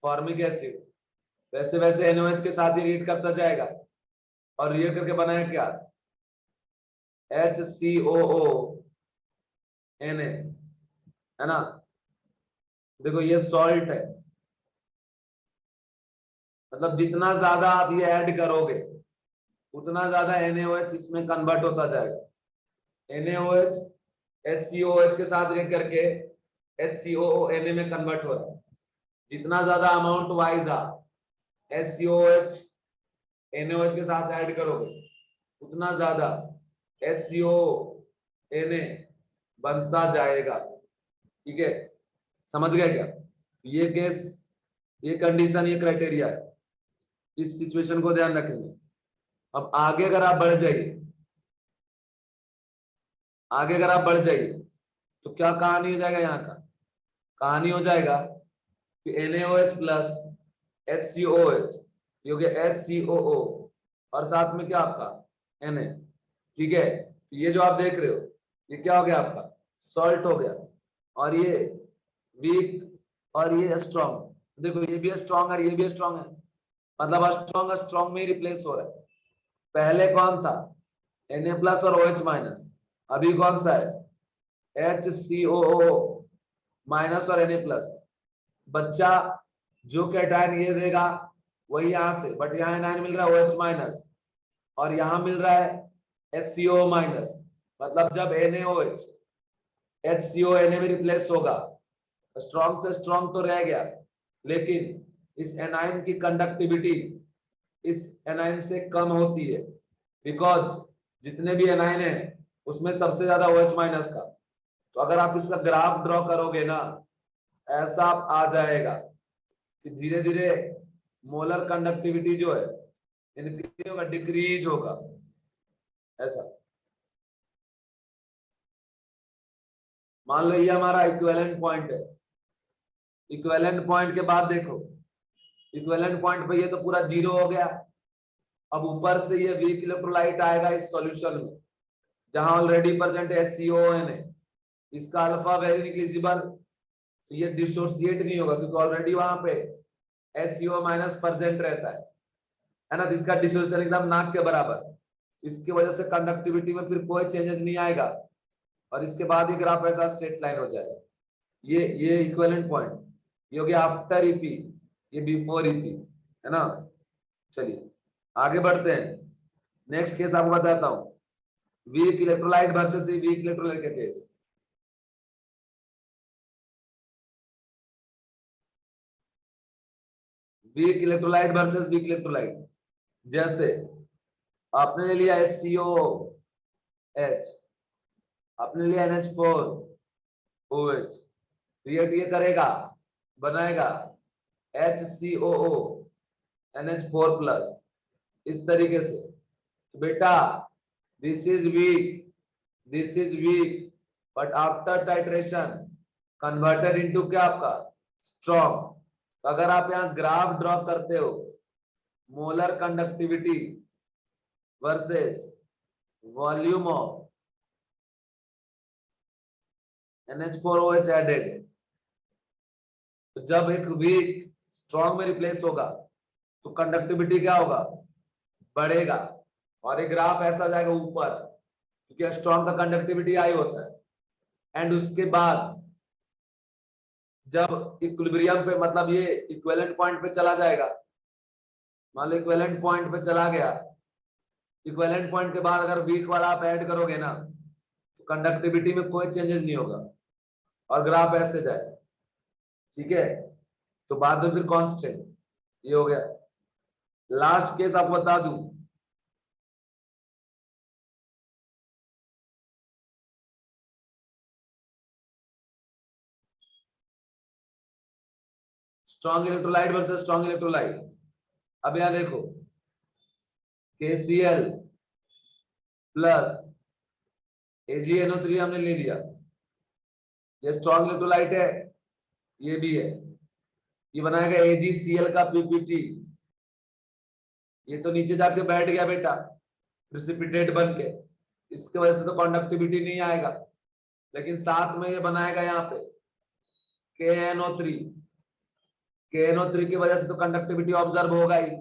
फॉर्मिक एसिड वैसे वैसे NaOH के साथ ही रिएक्ट करता जाएगा और रिएक्ट करके बनाए क्या HCOO Na, है ना। देखो ये सॉल्ट है, मतलब जितना ज्यादा आप ये ऐड करोगे उतना ज्यादा NaOH इसमें कन्वर्ट होता जाएगा। NaOH HCOOH के साथ रिएक्ट करके HCOO Na में कन्वर्ट हो रहा है। जितना ज्यादा अमाउंट वाइज आप HCOOH NaOH के साथ ऐड करोगे उतना ज्यादा HCOO Na बनता जाएगा। ठीक है, समझ गए क्या? ये केस, ये कंडीशन, ये क्राइटेरिया है, इस सिचुएशन को ध्यान रखेंगे। अब आगे अगर आप बढ़ जाइए तो क्या कहानी हो जाएगा? यहाँ का कहानी हो जाएगा कि NaOH प्लस HCOOH ये हो गया HCOO और साथ में क्या आपका Na। ठीक है, तो ये जो आप देख रहे हो ये क्या हो गया आपका सॉल्ट हो गया, और ये वीक और ये स्ट्रॉन्ग। देखो ये भी स्ट्रॉन्ग है, ये भी स्ट्रॉन्ग है, मतलब स्ट्रॉन्ग में ही रिप्लेस हो रहा है। पहले कौन था Na प्लस और OH माइनस, अभी कौन सा है HCOO माइनस और Na प्लस। बच्चा जो कैटायन ये देगा वही यहाँ से, बट यहाँ एनायन मिल रहा है OH माइनस और यहाँ मिल रहा है HCOO माइनस, मतलब जब NaOH HCO Na में रिप्लेस होगा स्ट्रॉन्ग से स्ट्रॉन्ग तो रह गया, लेकिन इस एनायन की कंडक्टिविटी इस एनायन से कम होती है, बिकॉज जितने भी एनायन है उसमें सबसे ज्यादा OH माइनस का। तो अगर आप इसका ग्राफ ड्रॉ करोगे ना ऐसा आ जाएगा कि धीरे धीरे मोलर कंडक्टिविटी जो है इंक्रीज होगा डिक्रीज होगा, ऐसा। मान लो ये हमारा इक्विवेलेंट पॉइंट है। इक्विवेलेंट पॉइंट के बाद देखो, इक्विवेलेंट पॉइंट पे ये तो पूरा जीरो हो गया। अब ऊपर से ये वीक इलेक्ट्रोलाइट आएगा इस सॉल्यूशन में जहां ऑलरेडी प्रेजेंट HCON है, इसका अल्फा वेरी निग्लिजिबल, तो ये डिसोसिएट नहीं होगा क्योंकि ऑलरेडी वहां पे HCO माइनस प्रेजेंट रहता है ना, तो इसका डिसोसिएशन एकदम नाक के बराबर। इसकी वजह से कंडक्टिविटी में फिर कोई चेंजेस नहीं आएगा और इसके बाद ये ग्राफ ऐसा स्ट्रेट लाइन हो जाएगा। ये इक्विवेलेंट पॉइंट, ये हो गया आफ्टर ईपी, ये बिफोर ईपी, है ना। चलिए आगे बढ़ते हैं। नेक्स्ट केस आपको बताता हूं, weak electrolyte versus weak electrolyte का case. Weak electrolyte versus weak electrolyte, जैसे आपने लिया HCOH, आपने लिया NH4OH, रिएक्ट ये करेगा, बनाएगा HCOO NH4 प्लस, इस तरीके से। तो बेटा this is weak but after titration converted into क्या आपका स्ट्रॉन्ग। तो अगर आप यहाँ ग्राफ ड्रॉ करते हो molar conductivity versus volume of NH4OH added, तो जब एक वीक स्ट्रॉन्ग में रिप्लेस होगा तो कंडक्टिविटी क्या होगा, बढ़ेगा, और एक ग्राफ ऐसा जाएगा ऊपर क्योंकि स्ट्रॉन्ग का कंडक्टिविटी हाई होता है। एंड उसके बाद जब इक्विलिब्रियम पे, मतलब ये इक्विवेलेंट पॉइंट पे चला जाएगा, मान लो इक्विवेलेंट पॉइंट पे चला गया, इक्विवेलेंट पॉइंट के बाद अगर वीक वाला आप ऐड करोगे ना तो कंडक्टिविटी में कोई चेंजेस नहीं होगा और ग्राफ ऐसे जाएगा, ठीक है। तो बाद में फिर कांस्टेंट, ये हो गया। लास्ट केस आपको बता दूं, strong electrolyte versus strong electrolyte. अब यहां देखो KCl प्लस AgNO3 हमने ले लिया, ये स्ट्रॉन्ग इलेक्ट्रोलाइट है, ये भी है, ये बनाएगा AgCl का PPT, ये तो नीचे जाके बैठ गया बेटा प्रेसिपिटेट बन के, इसकी वजह से तो कंडक्टिविटी नहीं आएगा, लेकिन साथ में ये बनाएगा यहाँ पे KNO3, KNO3 की वजह से तो कंडक्टिविटी ऑब्जर्व होगा ही,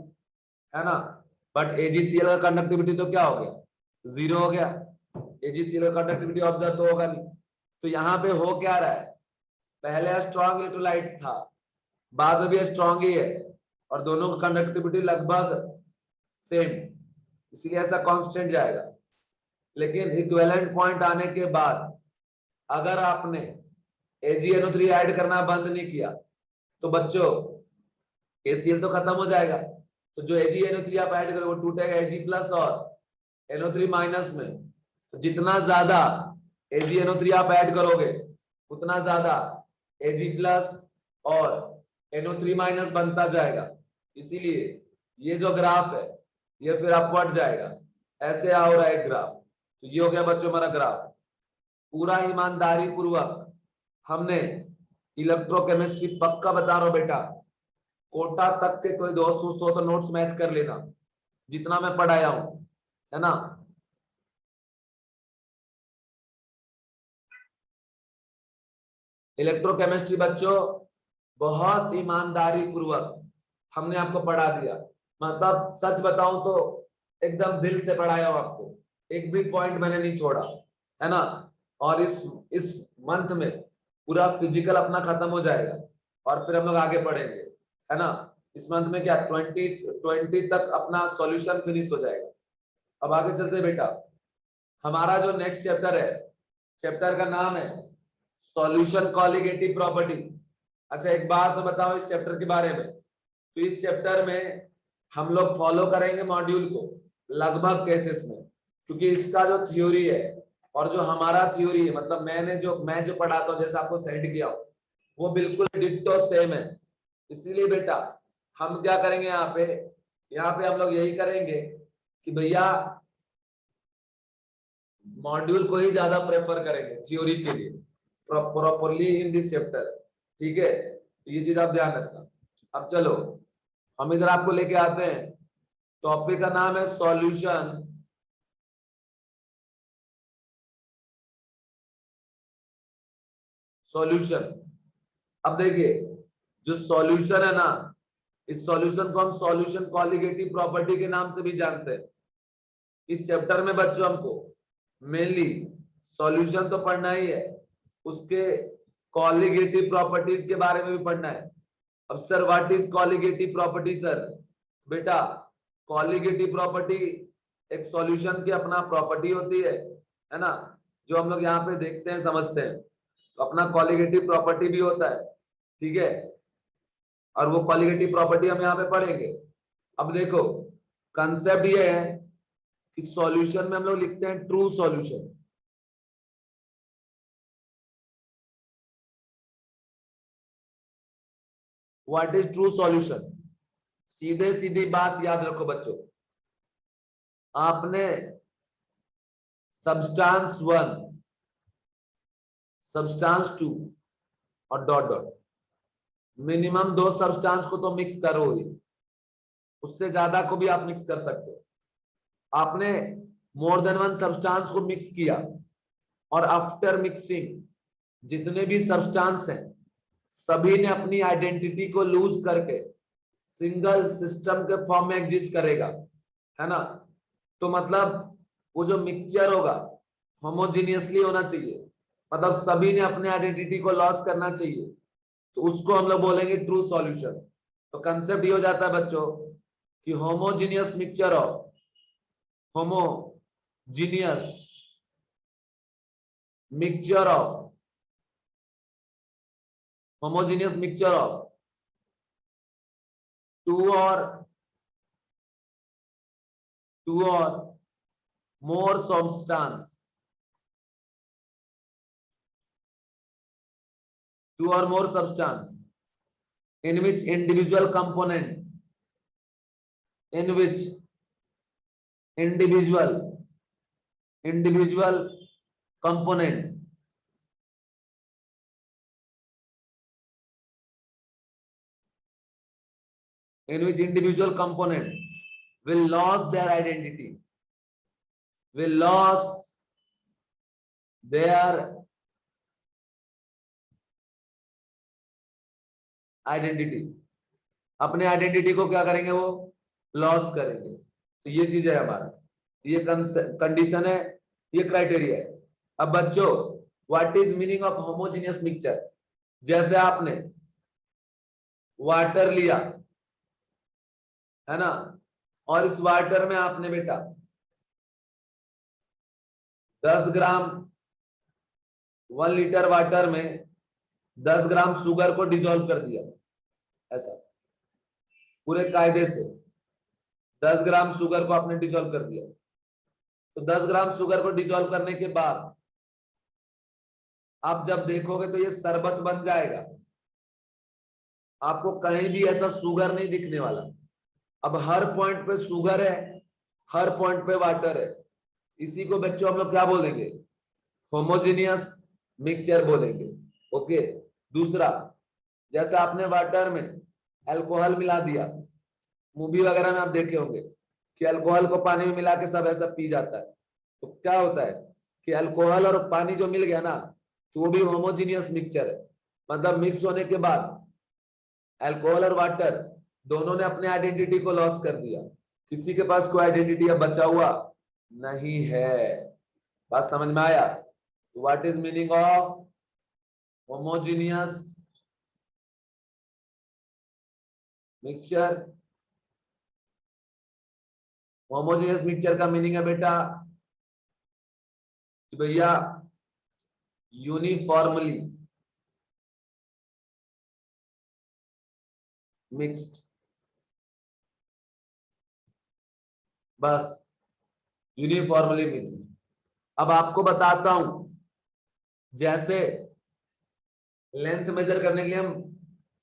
है ना। बट AgCl का कंडक्टिविटी तो क्या हो गया, जीरो हो गया, AgCl का कंडक्टिविटी ऑब्जर्व तो होगा नहीं। तो यहाँ पे हो क्या रहा है, पहले स्ट्रॉन्ग इलेक्ट्रोलाइट था, बाद में भी स्ट्रॉन्ग ही है, और दोनों का कंडक्टिविटी लगभग सेम, इसलिए ऐसा कांस्टेंट जाएगा। लेकिन इक्विवेलेंट पॉइंट आने के बाद अगर आपने AgNO3 ऐड करना बंद नहीं किया तो बच्चों KCl तो खत्म हो जाएगा, तो जो AgNO3 आप ऐड करोगे वो टूटेगा Ag प्लस और NO3 माइनस में, तो जितना ज्यादा AgNO3 आप ऐड करोगे उतना ज्यादा Ag प्लस और NO3 माइनस बनता जाएगा। इसीलिए ये जो ग्राफ है ये फिर अपवर्ड जाएगा, ऐसे आ रहा है ग्राफ। तो ये हो गया बच्चों हमारा ग्राफ। पूरा ईमानदारी पूर्वक हमने इलेक्ट्रोकेमिस्ट्री पक्का बता रहा हूं बेटा, कोटा तक के कोई दोस्त हो तो नोट्स मैच कर लेना जितना मैं पढ़ाया हूं, है ना। इलेक्ट्रोकेमिस्ट्री बच्चों बहुत ईमानदारी पूर्वक हमने आपको पढ़ा दिया, मतलब सच बताऊं तो एकदम दिल से पढ़ाया हूं आपको, एक भी पॉइंट मैंने नहीं छोड़ा, है ना। और इस मंथ में पूरा फिजिकल अपना खत्म हो जाएगा और फिर हम लोग आगे पढ़ेंगे, है ना। इस मंथ में क्या 2020 तक अपना सॉल्यूशन फिनिश हो जाएगा। अब आगे चलते बेटा, हमारा जो नेक्स्ट चैप्टर है, चैप्टर का नाम है सॉल्यूशन कॉलिगेटिव प्रॉपर्टी। अच्छा एक बात तो बताओ इस चैप्टर के बारे में, तो इस चैप्टर में हम लोग फॉलो करेंगे मॉड्यूल को लगभग केसेस में, क्योंकि इसका जो थ्योरी है और जो हमारा थ्योरी है, मतलब मैं जो पढ़ाता हूँ जैसे आपको सेंड किया वो बिल्कुल डिट्टो सेम है, इसीलिए बेटा हम क्या करेंगे यहाँ पे हम लोग यही करेंगे कि भैया मॉड्यूल को ही ज्यादा प्रेफर करेंगे थ्योरी के लिए प्रॉपरली इन दिस चैप्टर। ठीक है, तो ये चीज आप ध्यान रखना। अब चलो हम इधर आपको लेके आते हैं, टॉपिक का नाम है सॉल्यूशन। सॉल्यूशन, अब देखिए जो सॉल्यूशन है ना, इस सॉल्यूशन को हम सॉल्यूशन कॉलिगेटिव प्रॉपर्टी के नाम से भी जानते हैं। इस चैप्टर में बच्चों हमको मेनली सॉल्यूशन तो पढ़ना ही है, उसके कॉलिगेटिव प्रॉपर्टीज के बारे में भी पढ़ना है। अब sir what is colligative property? Sir बेटा कॉलिगेटिव प्रॉपर्टी एक सॉल्यूशन की अपना प्रॉपर्टी होती है ना, जो हम लोग यहाँ पे देखते हैं समझते हैं। तो अपना कॉलिगेटिव प्रॉपर्टी भी होता है, ठीक है, और वो कॉलिगेटिव प्रॉपर्टी हम यहाँ पे पढ़ेंगे। अब देखो कंसेप्ट ये है कि सॉल्यूशन में हम लोग लिखते हैं true solution. What is true solution? सीधे सीधी बात याद रखो बच्चों, आपने सब्सटेंस 1, सब्सटेंस 2 और डॉट डॉट मिनिमम 2 सब्सटेंस को तो मिक्स करो ही, उससे ज्यादा को भी आप मिक्स कर सकते हो। आपने मोर देन 1 सब्सटेंस को मिक्स किया और आफ्टर मिक्सिंग जितने भी सब्सटेंस हैं सभी ने अपनी आइडेंटिटी को लूज करके सिंगल सिस्टम के फॉर्म में एग्जिस्ट करेगा, है ना। तो मतलब वो जो मिक्सचर होगा होमोजीनियसली होना चाहिए, मतलब सभी ने अपने आइडेंटिटी को लॉस करना चाहिए, तो उसको हम लोग बोलेंगे ट्रू सॉल्यूशन। तो कंसेप्ट ये हो जाता है बच्चों कि homogeneous mixture of homogeneous mixture of homogeneous mixture of two or more substance, two or more substance in which individual component, in which individual component in which individual component will lose their identity, will lose their identity, अपने identity को क्या करेंगे, वो loss करेंगे। तो ये चीज है हमारा, ये कंडीशन है, ये क्राइटेरिया है। अब बच्चों what is meaning of homogeneous mixture? जैसे आपने वाटर लिया है ना, और इस वाटर में आपने बेटा 10 ग्राम 1 लीटर वाटर में 10 ग्राम शुगर को डिसॉल्व कर दिया, ऐसा पूरे कायदे से 10 ग्राम शुगर को आपने डिसॉल्व कर दिया। तो 10 ग्राम शुगर को डिसॉल्व करने के बाद आप जब देखोगे तो ये शरबत बन जाएगा, आपको कहीं भी ऐसा शुगर नहीं दिखने वाला। अब हर पॉइंट पे शुगर है, हर पॉइंट पे वाटर है, इसी को बच्चों हम लोग क्या बोलेंगे, होमोजेनियस मिक्सचर बोलेंगे। ओके, दूसरा जैसे आपने वाटर में अल्कोहल मिला दिया, मूवी वगैरह में आप देखे होंगे कि अल्कोहल को पानी में मिला के सब ऐसा पी जाता है, तो क्या होता है कि अल्कोहल और पानी जो मिल गया ना, तो वो भी होमोजेनियस मिक्सचर है। मतलब मिक्स होने के बाद अल्कोहल और वाटर दोनों ने अपने आइडेंटिटी को लॉस कर दिया, किसी के पास कोई आइडेंटिटी अब बचा हुआ नहीं है। बात समझ में आया? What is meaning of homogeneous mixture? Homogeneous mixture का मीनिंग है बेटा कि भैया यूनिफॉर्मली मिक्स्ड, बस यूनिफॉर्मली मिक्स्ड। अब आपको बताता हूं, जैसे लेंथ मेजर करने के लिए हम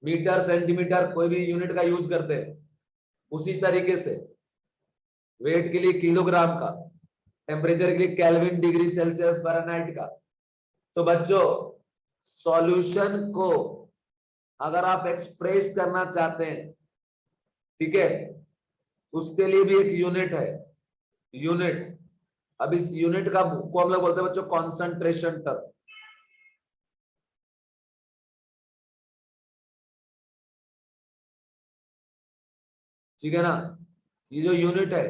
मीटर सेंटीमीटर कोई भी यूनिट का यूज करते हैं, उसी तरीके से वेट के लिए किलोग्राम का, टेम्परेचर के लिए केल्विन डिग्री सेल्सियस फ़ारेनहाइट का। तो बच्चों सॉल्यूशन को अगर आप एक्सप्रेस करना चाहते हैं, ठीक है, उसके लिए भी एक यूनिट है, यूनिट। अब इस यूनिट का को हम लोग बोलते हैं बच्चों कॉन्सेंट्रेशन टर्म। ठीक है ना, ये जो यूनिट है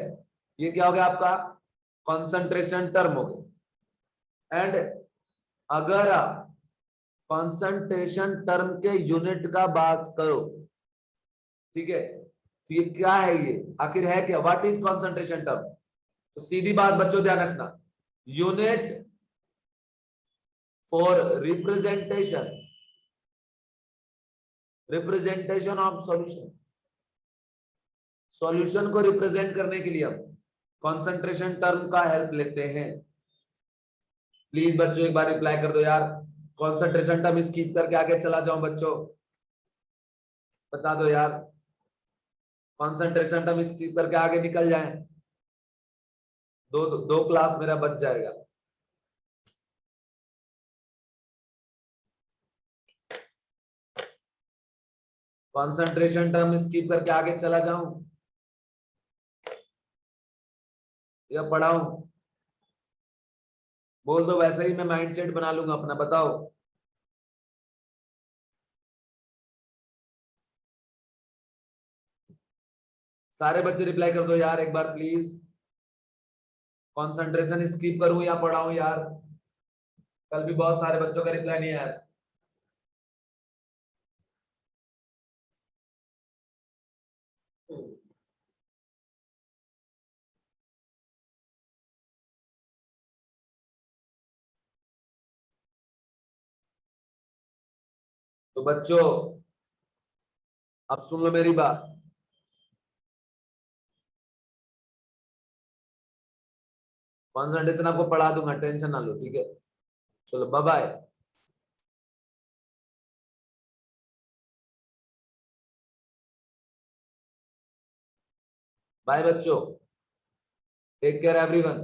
ये क्या हो गया आपका कॉन्सेंट्रेशन टर्म हो गया। एंड अगर आप कॉन्सेंट्रेशन टर्म के यूनिट का बात करो, ठीक है, तो ये क्या है, ये आखिर है क्या, व्हाट इज कॉन्सेंट्रेशन टर्म? तो सीधी बात बच्चों ध्यान रखना, unit for representation of solution. Solution को रिप्रेजेंट करने के लिए हम कॉन्सेंट्रेशन टर्म का हेल्प लेते हैं। प्लीज बच्चों एक बार रिप्लाई कर दो यार, कॉन्सेंट्रेशन टर्म स्किप करके आगे चला जाऊं बच्चों, बता दो यार, कॉन्सेंट्रेशन टर्म स्किप करके आगे निकल जाएं, दो क्लास मेरा बच जाएगा। कॉन्सेंट्रेशन टर्म स्किप करके आगे चला जाऊं या पढ़ाऊं? बोल दो, वैसे ही मैं माइंडसेट बना लूंगा अपना, बताओ। सारे बच्चे रिप्लाई कर दो यार एक बार प्लीज, कॉन्सेंट्रेशन स्किप करूं या पढ़ाऊं यार? कल भी बहुत सारे बच्चों का रिप्लाई नहीं आया। तो बच्चों अब सुन लो मेरी बात, कॉन्सेंट्रेशन आपको पढ़ा दूंगा, टेंशन ना लो, ठीक है। चलो बाय बाय। बाय बच्चों, टेक केयर एवरीवन।